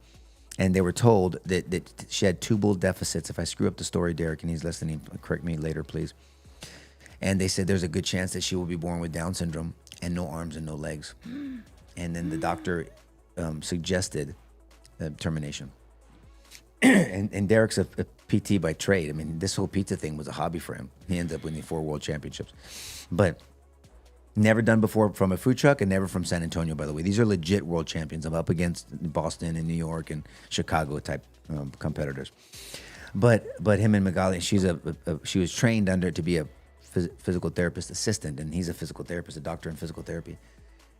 And they were told that she had tubal deficits. If I screw up the story, Derek, and he's listening, correct me later, please. And they said there's a good chance that she will be born with Down syndrome. and no arms and no legs. And then the doctor suggested termination. and Derek's a PT by trade. I mean, this whole pizza thing was a hobby for him. He ended up winning 4 world championships. But never done before from a food truck and never from San Antonio, by the way. These are legit world champions. I'm up against Boston and New York and Chicago type competitors. But him and Magali, she was trained under to be a physical therapist assistant, and he's a physical therapist, a doctor in physical therapy.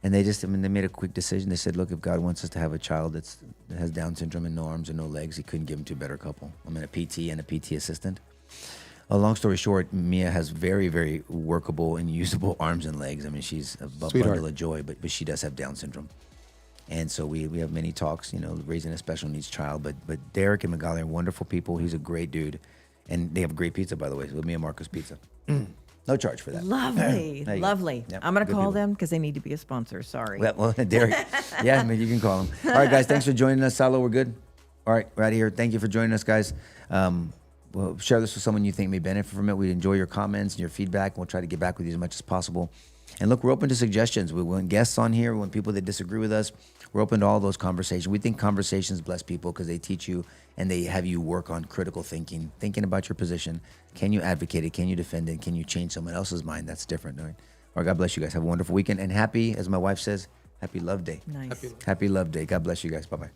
And they made a quick decision. They said, look, if God wants us to have a child that has Down syndrome and no arms and no legs, he couldn't give him to a better couple. I mean, a PT and a PT assistant. Long story short, Mia has very, very workable and usable arms and legs. I mean, she's a bundle of joy, but she does have Down syndrome. And so we have many talks, raising a special needs child. But Derek and Magali are wonderful people. He's a great dude. And they have great pizza, by the way. So Mia Marcos Pizza. No charge for that. Lovely. Lovely. Yep, I'm going to call people. them because they need to be a sponsor. Sorry. Well, Derek. Yeah, I mean, you can call him. All right, guys. Thanks for joining us. Salo, we're good? All right, we're out of here. Thank you for joining us, guys. Well, share this with someone you think may benefit from it. We enjoy your comments and your feedback, and we'll try to get back with you as much as possible. And look, we're open to suggestions. We want guests on here. We want people that disagree with us. We're open to all those conversations. We think conversations bless people because they teach you and they have you work on critical thinking about your position. Can you advocate it? Can you defend it? Can you change someone else's mind? That's different. All right. All right, God bless you guys. Have a wonderful weekend. And happy, as my wife says, happy Love Day. Nice. Happy Love Day. God bless you guys. Bye-bye.